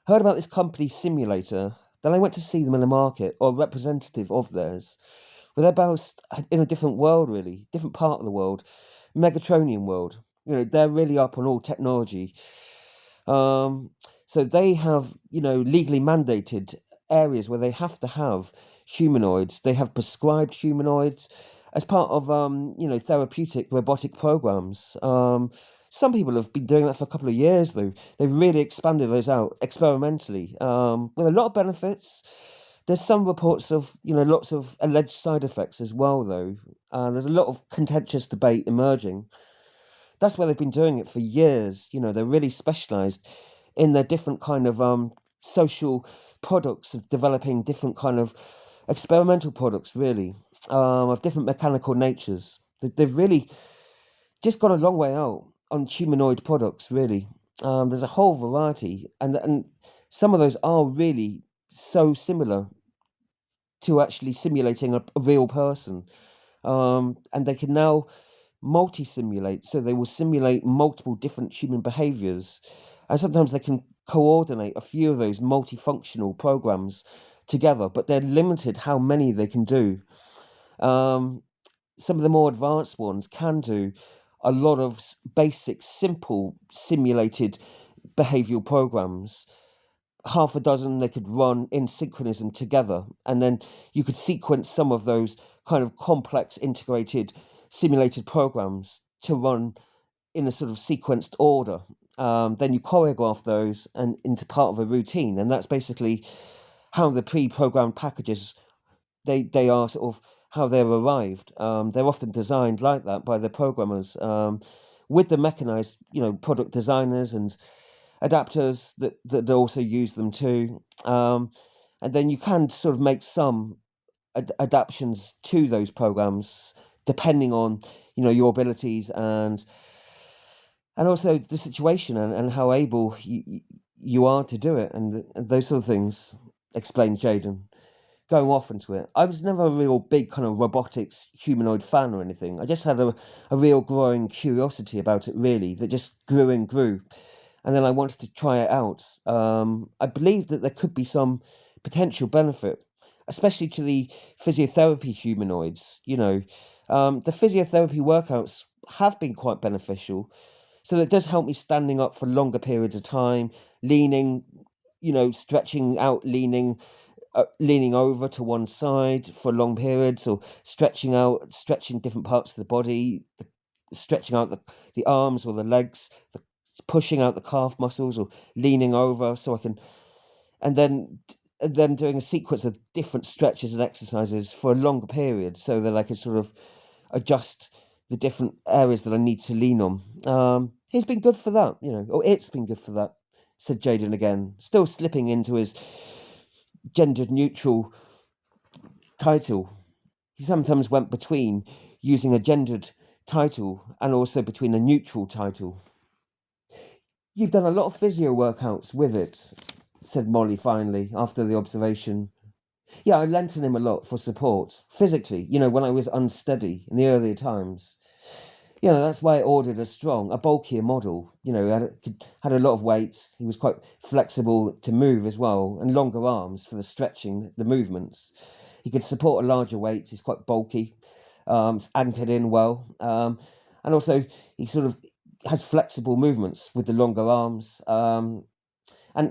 Heard about this company Simulator. Then I went to see them in the market, or a representative of theirs. Well, they're based in a different world, really, different part of the world, Megatronian world. They're really up on all technology. So they have, legally mandated areas where they have to have humanoids. They have prescribed humanoids as part of, therapeutic robotic programs. Some people have been doing that for a couple of years, though. They've really expanded those out experimentally, with a lot of benefits. There's some reports of, lots of alleged side effects as well, though. There's a lot of contentious debate emerging. That's where they've been doing it for years. They're really specialised in their different kind of social products, of developing different kind of experimental products, really, of different mechanical natures. They've really just gone a long way out on humanoid products, really. There's a whole variety, and some of those are really so similar to actually simulating a real person. And they can now multi-simulate, so they will simulate multiple different human behaviors, and sometimes they can coordinate a few of those multifunctional programs together, but they're limited how many they can do. Some of the more advanced ones can do a lot of basic, simple simulated behavioral programs. Half a dozen they could run in synchronism together, and then you could sequence some of those kind of complex integrated simulated programs to run in a sort of sequenced order. Then you choreograph those and into part of a routine, and that's basically how the pre-programmed packages they are sort of how they're arrived. They're often designed like that by the programmers, with the mechanized, product designers and adapters that also use them too. And then you can sort of make some adaptations to those programs depending on your abilities and also the situation and how able you are to do it and those sort of things, explained Jaden, going off into it. I was never a real big kind of robotics humanoid fan or anything. I just had a real growing curiosity about it, really, that just grew and grew. And then I wanted to try it out. I believed that there could be some potential benefit, especially to the physiotherapy humanoids. The physiotherapy workouts have been quite beneficial. So it does help me standing up for longer periods of time, leaning, stretching out, leaning over to one side for long periods, or stretching different parts of the body, stretching out the arms or the legs, pushing out the calf muscles, or leaning over so I can, and then doing a sequence of different stretches and exercises for a longer period so that I can sort of adjust the different areas that I need to lean on. He's been good for that, or it's been good for that, said Jaden again, still slipping into his gender neutral title. He sometimes went between using a gendered title and also between a neutral title. You've done a lot of physio workouts with it, said Molly finally, after the observation. Yeah, I lent on him a lot for support, physically, when I was unsteady in the earlier times. That's why I ordered a bulkier model. Had a lot of weight. He was quite flexible to move as well, and longer arms for the stretching, the movements. He could support a larger weight. He's quite bulky, anchored in well, and also he sort of has flexible movements with the longer arms, and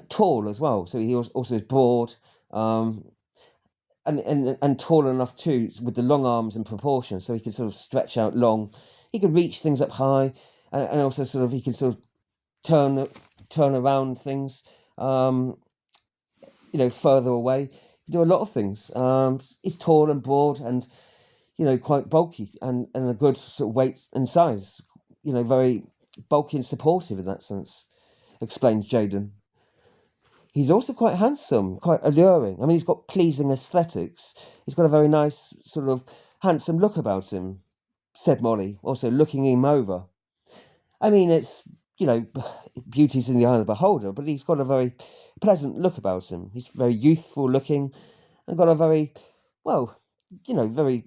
tall as well. So he also is broad. And tall enough too, with the long arms in proportion, so he could sort of stretch out long. He could reach things up high, and also sort of he can sort of turn around things, further away. He can do a lot of things. He's tall and broad, and quite bulky, and a good sort of weight and size. Very bulky and supportive in that sense, explains Jaden. He's also quite handsome, quite alluring. I mean, he's got pleasing aesthetics. He's got a very nice, sort of handsome look about him, said Molly, also looking him over. I mean, it's, beauty's in the eye of the beholder, but he's got a very pleasant look about him. He's very youthful looking and got a very, very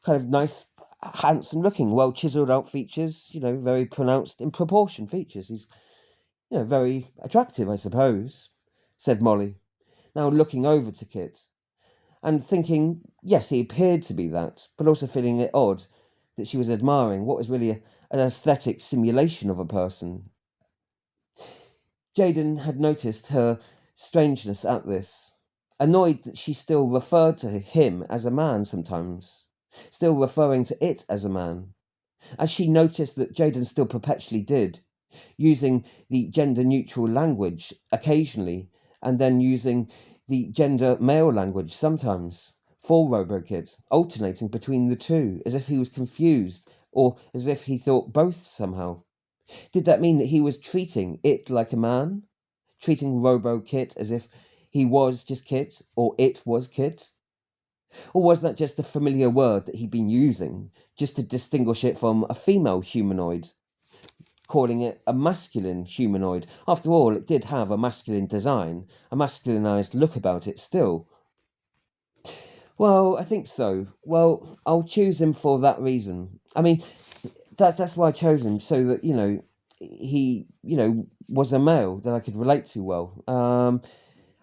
kind of nice, handsome looking, well chiseled out features, very pronounced in proportion features. He's, very attractive, I suppose, said Molly, now looking over to Kit, and thinking, yes, he appeared to be that, but also feeling it odd that she was admiring what was really an aesthetic simulation of a person. Jaden had noticed her strangeness at this, annoyed that she still referred to him as a man sometimes, still referring to it as a man, as she noticed that Jaden still perpetually did, using the gender-neutral language occasionally, and then using the gender male language sometimes, for RoboKit, alternating between the two, as if he was confused, or as if he thought both somehow. Did that mean that he was treating it like a man? Treating RoboKit as if he was just Kit, or it was Kit? Or was that just a familiar word that he'd been using, just to distinguish it from a female humanoid, calling it a masculine humanoid? After all, it did have a masculine design, a masculinized look about it still. Well, I think so. Well, I'll choose him for that reason. I mean, that's why I chose him, so that, he, was a male that I could relate to well.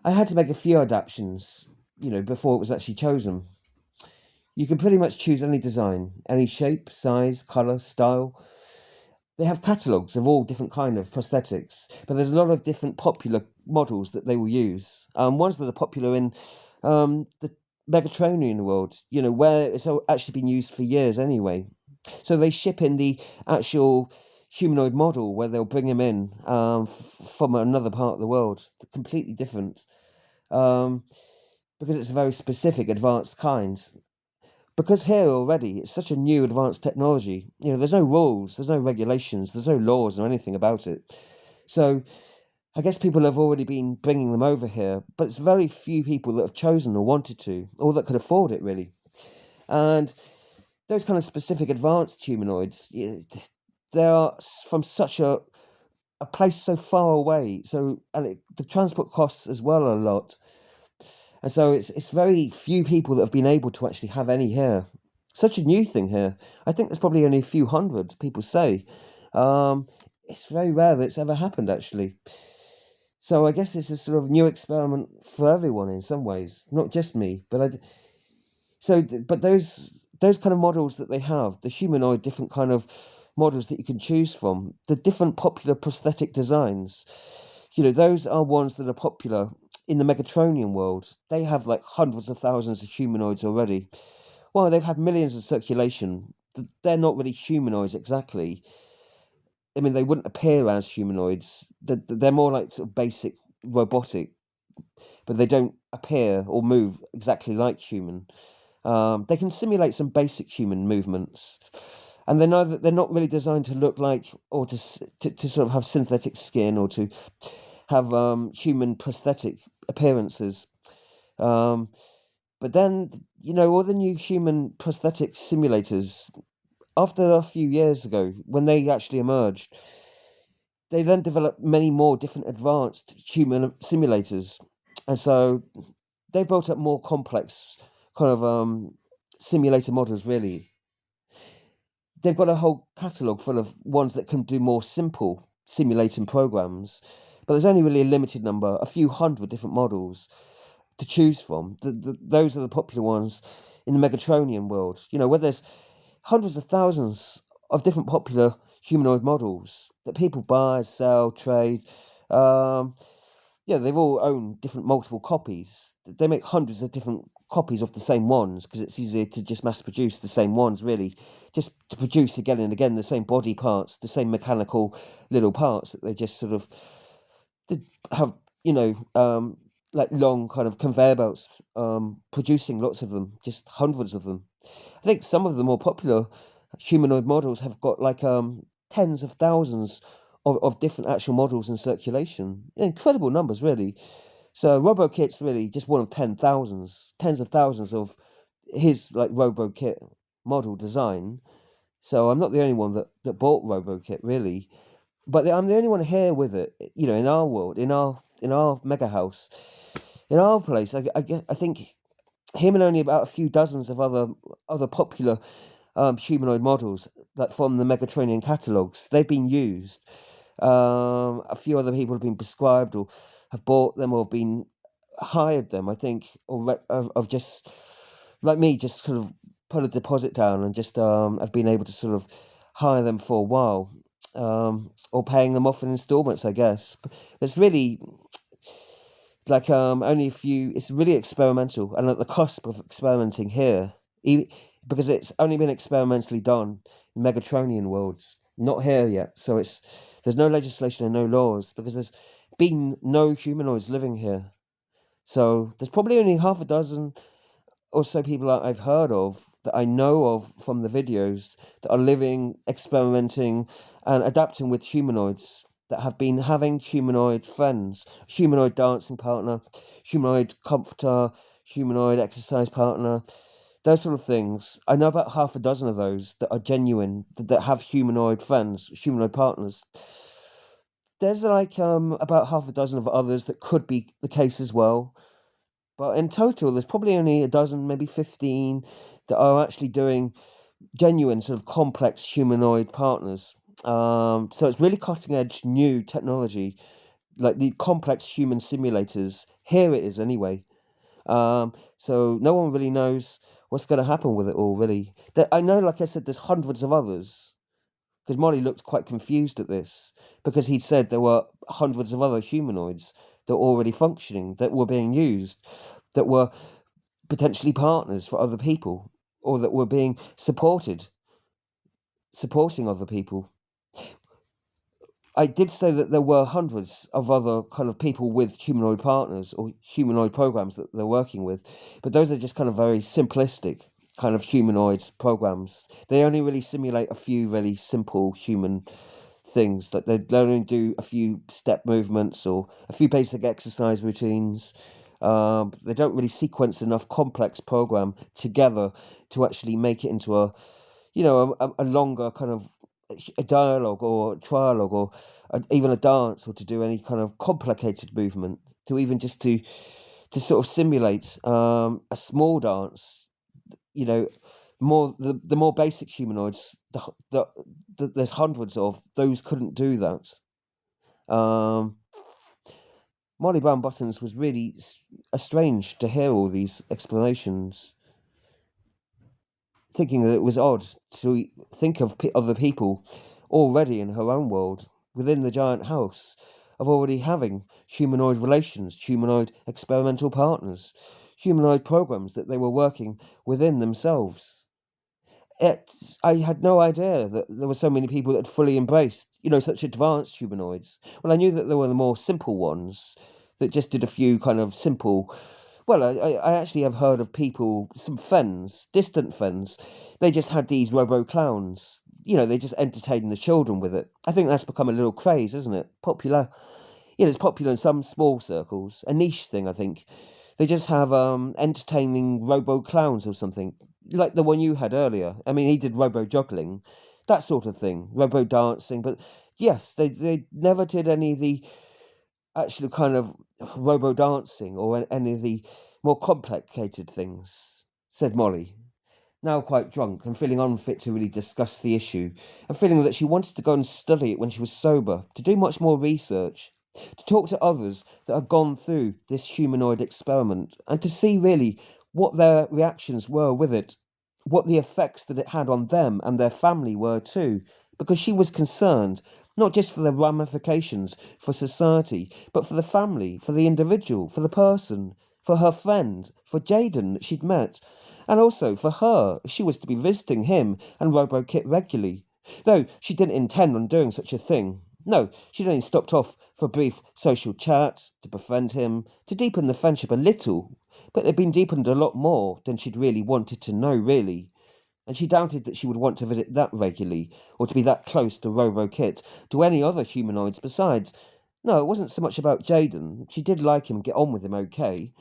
I had to make a few adaptations, before it was actually chosen. You can pretty much choose any design, any shape, size, colour, style. They have catalogues of all different kind of prosthetics, but there's a lot of different popular models that they will use. Ones that are popular in the Megatronian world, where it's actually been used for years anyway. So they ship in the actual humanoid model where they'll bring him in from another part of the world, completely different. because it's a very specific, advanced kind. Because here already, it's such a new, advanced technology. There's no rules, there's no regulations, there's no laws or anything about it. So I guess people have already been bringing them over here, but it's very few people that have chosen or wanted to, or that could afford it, really. And those kind of specific advanced humanoids, they are from such a place so far away. The transport costs as well a lot. And so it's very few people that have been able to actually have any here. Such a new thing here. I think there's probably only a few hundred, people say. It's very rare that it's ever happened, actually. So I guess it's a sort of new experiment for everyone in some ways, not just me. But those kind of models that they have, the humanoid, different kind of models that you can choose from, the different popular prosthetic designs, those are ones that are popular in the Megatronian world. They have like hundreds of thousands of humanoids already. Well, they've had millions in circulation. They're not really humanoids exactly. I mean, they wouldn't appear as humanoids. They're more like sort of basic robotic, but they don't appear or move exactly like human. They can simulate some basic human movements, and they're not really designed to look like, or to sort of have synthetic skin, or to have human prosthetic appearances. But then, all the new human prosthetic simulators, after a few years ago, when they actually emerged, they then developed many more different advanced human simulators. And so they built up more complex kind of simulator models, really. They've got a whole catalogue full of ones that can do more simple simulating programs, but there's only really a limited number, a few hundred different models to choose from. Those are the popular ones in the Megatronian world, where there's hundreds of thousands of different popular humanoid models that people buy, sell, trade. They've all owned different multiple copies. They make hundreds of different copies of the same ones because it's easier to just mass produce the same ones, really. Just to produce again and again the same body parts, the same mechanical little parts that they just sort of have, like long kind of conveyor belts, producing lots of them, just hundreds of them. I think some of the more popular humanoid models have got like tens of thousands of different actual models in circulation. Incredible numbers, really. So RoboKit's really just one of tens of thousands of his like RoboKit model design. So I'm not the only one that bought RoboKit, really. But I'm the only one here with it, in our world, in our mega house, in our place. I think him and only about a few dozens of other popular humanoid models, like from the Megatronian catalogues, they've been used. A few other people have been prescribed or have bought them or been hired them, I think, or of just like me, just sort of put a deposit down and just have been able to sort of hire them for a while, or paying them off in installments, I guess. But it's really like only a few. It's really experimental and at the cusp of experimenting here, because it's only been experimentally done in Megatronian worlds, not here yet. So there's no legislation and no laws because there's been no humanoids living here. So there's probably only half a dozen or so people that I've heard of, that I know of from the videos, that are living, experimenting, and adapting with humanoids, that have been having humanoid friends, humanoid dancing partner, humanoid comforter, humanoid exercise partner, those sort of things. I know about half a dozen of those that are genuine, that have humanoid friends, humanoid partners. There's like about half a dozen of others that could be the case as well. But in total, there's probably only a dozen, maybe 15, that are actually doing genuine sort of complex humanoid partners. So it's really cutting edge new technology, like the complex human simulators. Here it is anyway. So no one really knows what's going to happen with it all, really. I know, like I said, there's hundreds of others. Because Molly looked quite confused at this, because he'd said there were hundreds of other humanoids that were already functioning, that were being used, that were potentially partners for other people, or that were being supporting other people. I did say that there were hundreds of other kind of people with humanoid partners or humanoid programs that they're working with, but those are just kind of very simplistic kind of humanoid programs. They only really simulate a few really simple human things, like they only do a few step movements or a few basic exercise routines. They don't really sequence enough complex program together to actually make it into a longer kind of a dialogue or a trialogue or even a dance, or to do any kind of complicated movement, to even just to sort of simulate a small dance. The more basic humanoids, there's hundreds of those, couldn't do that. Molly Brown Buttons was really strange to hear all these explanations, thinking that it was odd to think of other people already in her own world, within the giant house, of already having humanoid relations, humanoid experimental partners, humanoid programs that they were working within themselves. I had no idea that there were so many people that had fully embraced, such advanced humanoids. Well, I knew that there were the more simple ones that just did a few kind of simple. Well, I actually have heard of people, some friends, distant friends, they just had these robo clowns. They just entertained the children with it. I think that's become a little craze, isn't it? Popular. It's popular in some small circles, a niche thing, I think. They just have entertaining robo clowns or something, like the one you had earlier. I mean, he did robo juggling, that sort of thing, robo dancing. But yes, they never did any of the actual kind of robo dancing or any of the more complicated things, said Molly, now quite drunk and feeling unfit to really discuss the issue, and feeling that she wanted to go and study it when she was sober, to do much more research, to talk to others that had gone through this humanoid experiment, and to see really what their reactions were with it, what the effects that it had on them and their family were too, because she was concerned not just for the ramifications for society, but for the family, for the individual, for the person, for her friend, for Jaden that she'd met, and also for her if she was to be visiting him and RoboKit regularly. Though she didn't intend on doing such a thing. No, she'd only stopped off for a brief social chat, to befriend him, to deepen the friendship a little, but it had been deepened a lot more than she'd really wanted to know, really. And she doubted that she would want to visit that regularly, or to be that close to RoboKit, to any other humanoids besides. No, it wasn't so much about Jaden. She did like him and get on with him okay.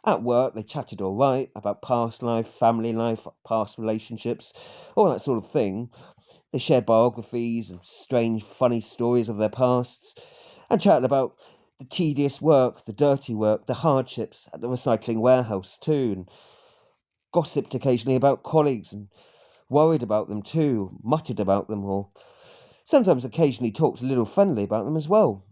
At work, they chatted all right about past life, family life, past relationships, all that sort of thing. They shared biographies and strange, funny stories of their pasts, and chatted about the tedious work, the dirty work, the hardships at the recycling warehouse too, and gossiped occasionally about colleagues and worried about them too, muttered about them, or sometimes occasionally talked a little friendly about them as well,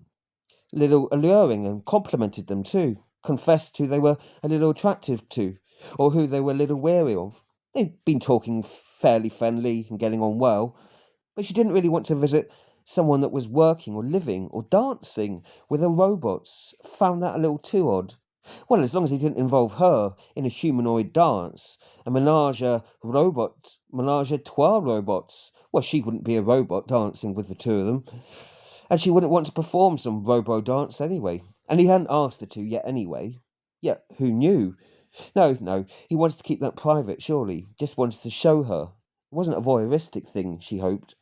a little alluring, and complimented them too, confessed who they were a little attractive to, or who they were a little weary of. They'd been talking fairly friendly and getting on well, but she didn't really want to visit someone that was working or living or dancing with a robot. Found that a little too odd. Well, as long as he didn't involve her in a humanoid dance, a menage a trois robots. Well, she wouldn't be a robot dancing with the two of them, and she wouldn't want to perform some robo dance anyway. And he hadn't asked her to yet anyway. Yet, who knew? No, he wanted to keep that private, surely. Just wanted to show her. It wasn't a voyeuristic thing, she hoped.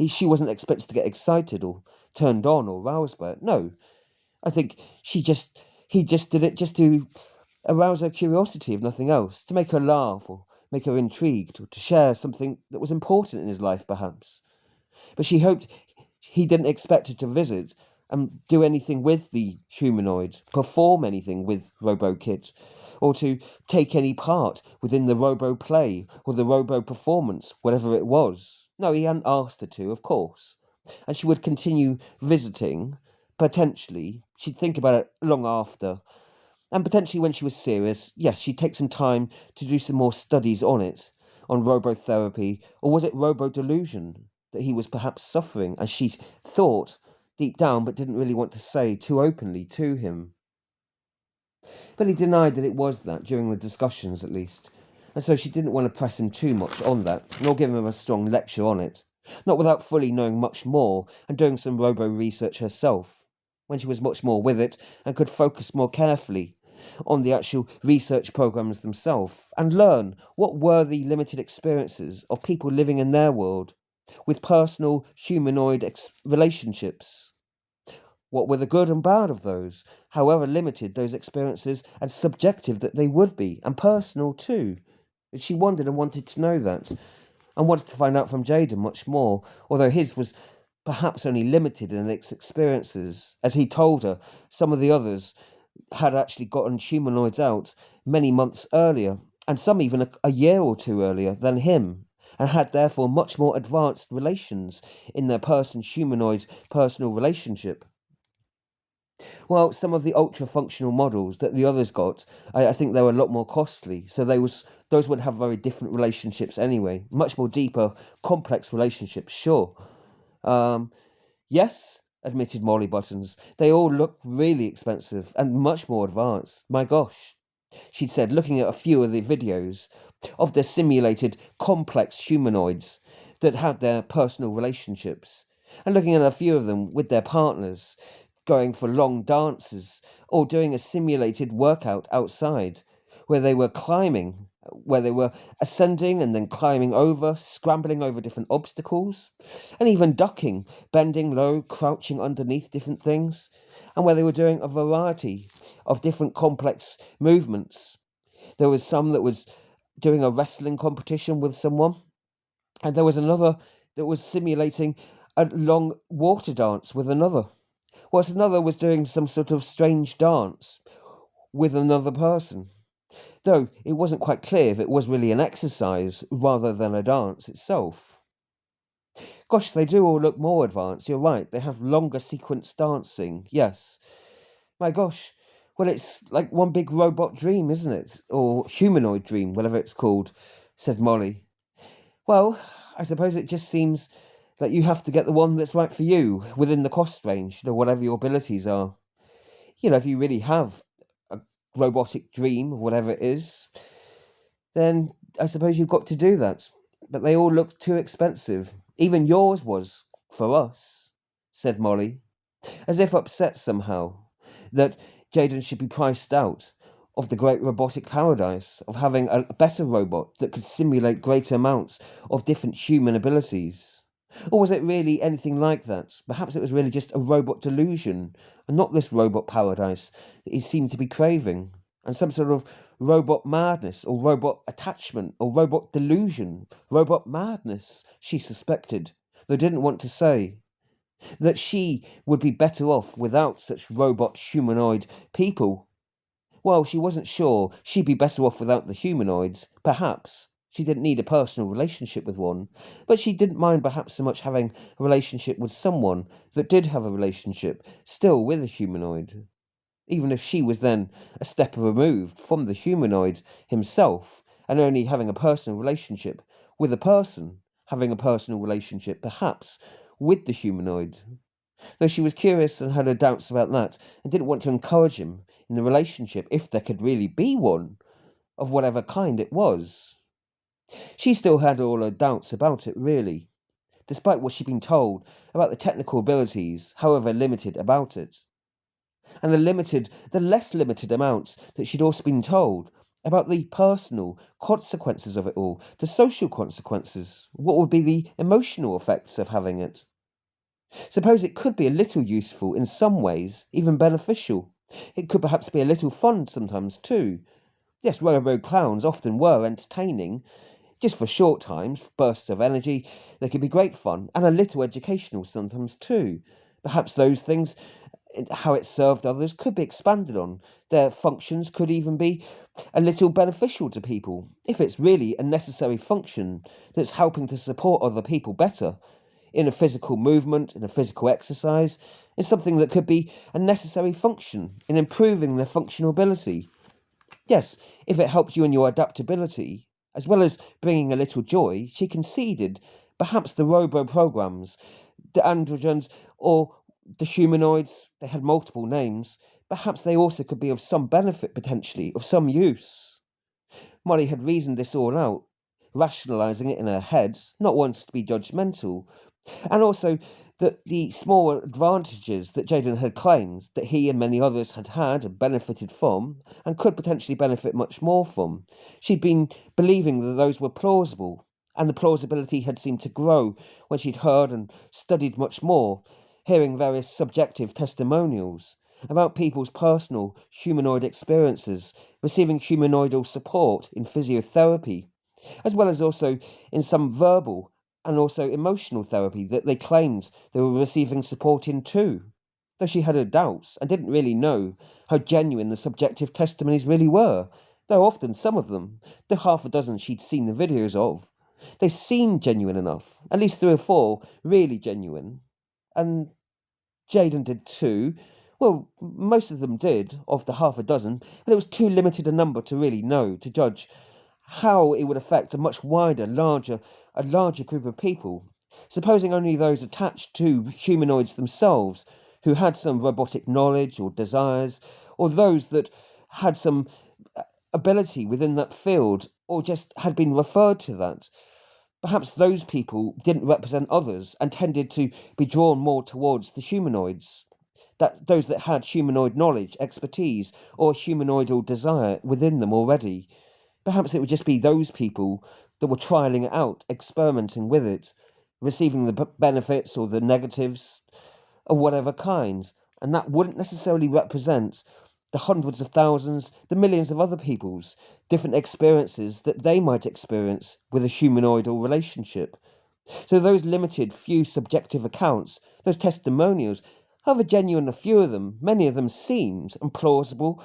She wasn't expected to get excited or turned on or roused by it. No, I think he just did it just to arouse her curiosity, if nothing else, to make her laugh or make her intrigued, or to share something that was important in his life, perhaps. But she hoped he didn't expect her to visit and do anything with the humanoid, perform anything with RoboKit, or to take any part within the robo play or the robo performance, whatever it was. No, he hadn't asked her to, of course. And she would continue visiting, potentially. She'd think about it long after. And potentially when she was serious, yes, she'd take some time to do some more studies on it, on robotherapy, or was it robo-delusion that he was perhaps suffering, as she thought deep down but didn't really want to say too openly to him. But he denied that it was that, during the discussions at least, and so she didn't want to press him too much on that, nor give him a strong lecture on it. not without fully knowing much more and doing some robo-research herself, when she was much more with it and could focus more carefully on the actual research programs themselves and learn what were the limited experiences of people living in their world with personal humanoid relationships. What were the good and bad of those, however limited those experiences and subjective that they would be, and personal too. She wondered and wanted to know that, and wanted to find out from Jaden much more, although his was perhaps only limited in its experiences. As he told her, some of the others had actually gotten humanoids out many months earlier, and some even a year or two earlier than him, and had therefore much more advanced relations in their person-humanoid personal relationship. Well, some of the ultra-functional models that the others got, I think they were a lot more costly, so those would have very different relationships anyway, much more deeper, complex relationships, sure. Yes, admitted Molly Buttons, they all look really expensive and much more advanced. My gosh, she'd said, looking at a few of the videos of the simulated complex humanoids that had their personal relationships, and looking at a few of them with their partners, going for long dances, or doing a simulated workout outside, where they were climbing, where they were ascending and then climbing over, scrambling over different obstacles, and even ducking, bending low, crouching underneath different things, and where they were doing a variety of different complex movements. There was some that was doing a wrestling competition with someone, and there was another that was simulating a long water dance with another, whilst another was doing some sort of strange dance with another person, though it wasn't quite clear if it was really an exercise rather than a dance itself. Gosh, they do all look more advanced, you're right, they have longer sequence dancing, yes. My gosh, well, it's like one big robot dream, isn't it? Or humanoid dream, whatever it's called, said Molly. Well, I suppose it just seems that you have to get the one that's right for you, within the cost range, whatever your abilities are. If you really have a robotic dream, or whatever it is, then I suppose you've got to do that. But they all look too expensive. Even yours was, for us, said Molly, as if upset somehow that Jaden should be priced out of the great robotic paradise of having a better robot that could simulate greater amounts of different human abilities. Or was it really anything like that? Perhaps it was really just a robot delusion, and not this robot paradise that he seemed to be craving, and some sort of robot madness, or robot attachment, or robot delusion. Robot madness, she suspected, though didn't want to say. That she would be better off without such robot humanoid people. Well, she wasn't sure she'd be better off without the humanoids, perhaps. She didn't need a personal relationship with one, but she didn't mind perhaps so much having a relationship with someone that did have a relationship still with a humanoid. Even if she was then a step removed from the humanoid himself and only having a personal relationship with a person, having a personal relationship perhaps with the humanoid. Though she was curious and had her doubts about that, and didn't want to encourage him in the relationship if there could really be one, of whatever kind it was. She still had all her doubts about it, really, despite what she'd been told about the technical abilities, however limited about it. And the less limited amounts that she'd also been told about the personal consequences of it all, the social consequences, what would be the emotional effects of having it. Suppose it could be a little useful in some ways, even beneficial. It could perhaps be a little fun sometimes too. Yes, robo clowns often were entertaining, just for short times, bursts of energy. They could be great fun, and a little educational sometimes too. Perhaps those things, how it served others, could be expanded on. Their functions could even be a little beneficial to people, if it's really a necessary function that's helping to support other people better in a physical movement, in a physical exercise, in something that could be a necessary function in improving their functional ability. Yes, if it helped you in your adaptability, as well as bringing a little joy, she conceded perhaps the robo-programs, the androgens, or the humanoids, they had multiple names, perhaps they also could be of some benefit potentially, of some use. Molly had reasoned this all out, rationalising it in her head, not wanting to be judgmental, and also that the small advantages that Jaden had claimed that he and many others had had and benefited from, and could potentially benefit much more from, she'd been believing that those were plausible, and the plausibility had seemed to grow when she'd heard and studied much more, hearing various subjective testimonials about people's personal humanoid experiences, receiving humanoidal support in physiotherapy, as well as also in some verbal and also emotional therapy that they claimed they were receiving support in too, though she had her doubts and didn't really know how genuine the subjective testimonies really were, though often some of them, the half a dozen she'd seen the videos of, they seemed genuine enough, at least 3 or 4 really genuine, and Jaden did too. Well, most of them did, of the half a dozen, but it was too limited a number to really know, to judge how it would affect a much wider, a larger group of people. Supposing only those attached to humanoids themselves, who had some robotic knowledge or desires, or those that had some ability within that field, or just had been referred to that. Perhaps those people didn't represent others and tended to be drawn more towards the humanoids, that those that had humanoid knowledge, expertise, or humanoidal desire within them already. Perhaps it would just be those people that were trialing it out, experimenting with it, receiving the benefits or the negatives of whatever kind, and that wouldn't necessarily represent the hundreds of thousands, the millions of other people's different experiences that they might experience with a humanoidal relationship. So those limited few subjective accounts, those testimonials, however genuine a few of them, many of them seemed and plausible,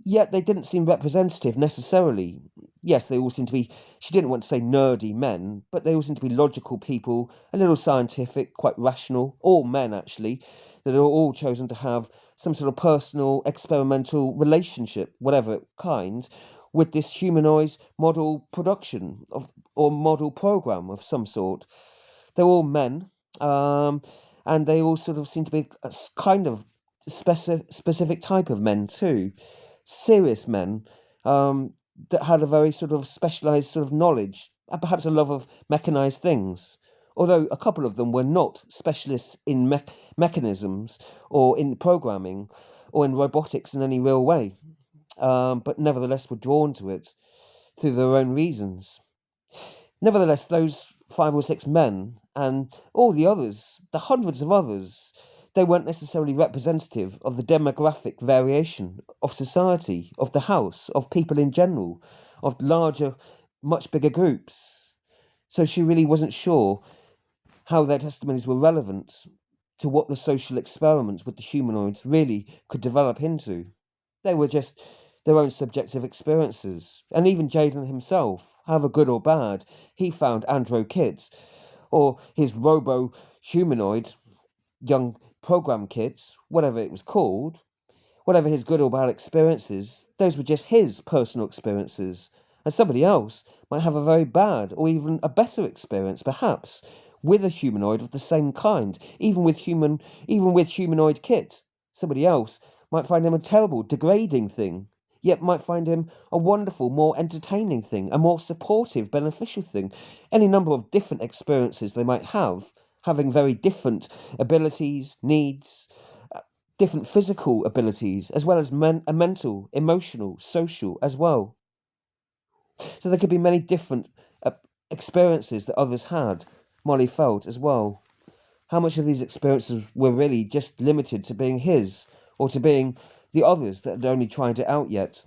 yet they didn't seem representative necessarily. Yes, they all seem to be, she didn't want to say nerdy men, but they all seem to be logical people, a little scientific, quite rational, all men actually, that are all chosen to have some sort of personal, experimental relationship, whatever kind, with this humanoid model production or model program of some sort. They're all men, and they all sort of seem to be a kind of specific type of men too. Serious men that had a very sort of specialised sort of knowledge and perhaps a love of mechanised things. Although a couple of them were not specialists in mechanisms or in programming or in robotics in any real way, but nevertheless were drawn to it through their own reasons. Nevertheless, those 5 or 6 men and all the others, the hundreds of others, they weren't necessarily representative of the demographic variation of society, of the house, of people in general, of larger, much bigger groups. So she really wasn't sure how their testimonies were relevant to what the social experiments with the humanoids really could develop into. They were just their own subjective experiences. And even Jaden himself, however good or bad, he found Andro Kit, or his robo-humanoid young program kits, whatever it was called, whatever his good or bad experiences, those were just his personal experiences. And somebody else might have a very bad or even a better experience, perhaps, with a humanoid of the same kind, even with humanoid kit. Somebody else might find him a terrible, degrading thing, yet might find him a wonderful, more entertaining thing, a more supportive, beneficial thing. Any number of different experiences they might have, having very different abilities, needs, different physical abilities, as well as mental, emotional, social as well. So there could be many different experiences that others had, Molly felt as well. How much of these experiences were really just limited to being his, or to being the others that had only tried it out yet?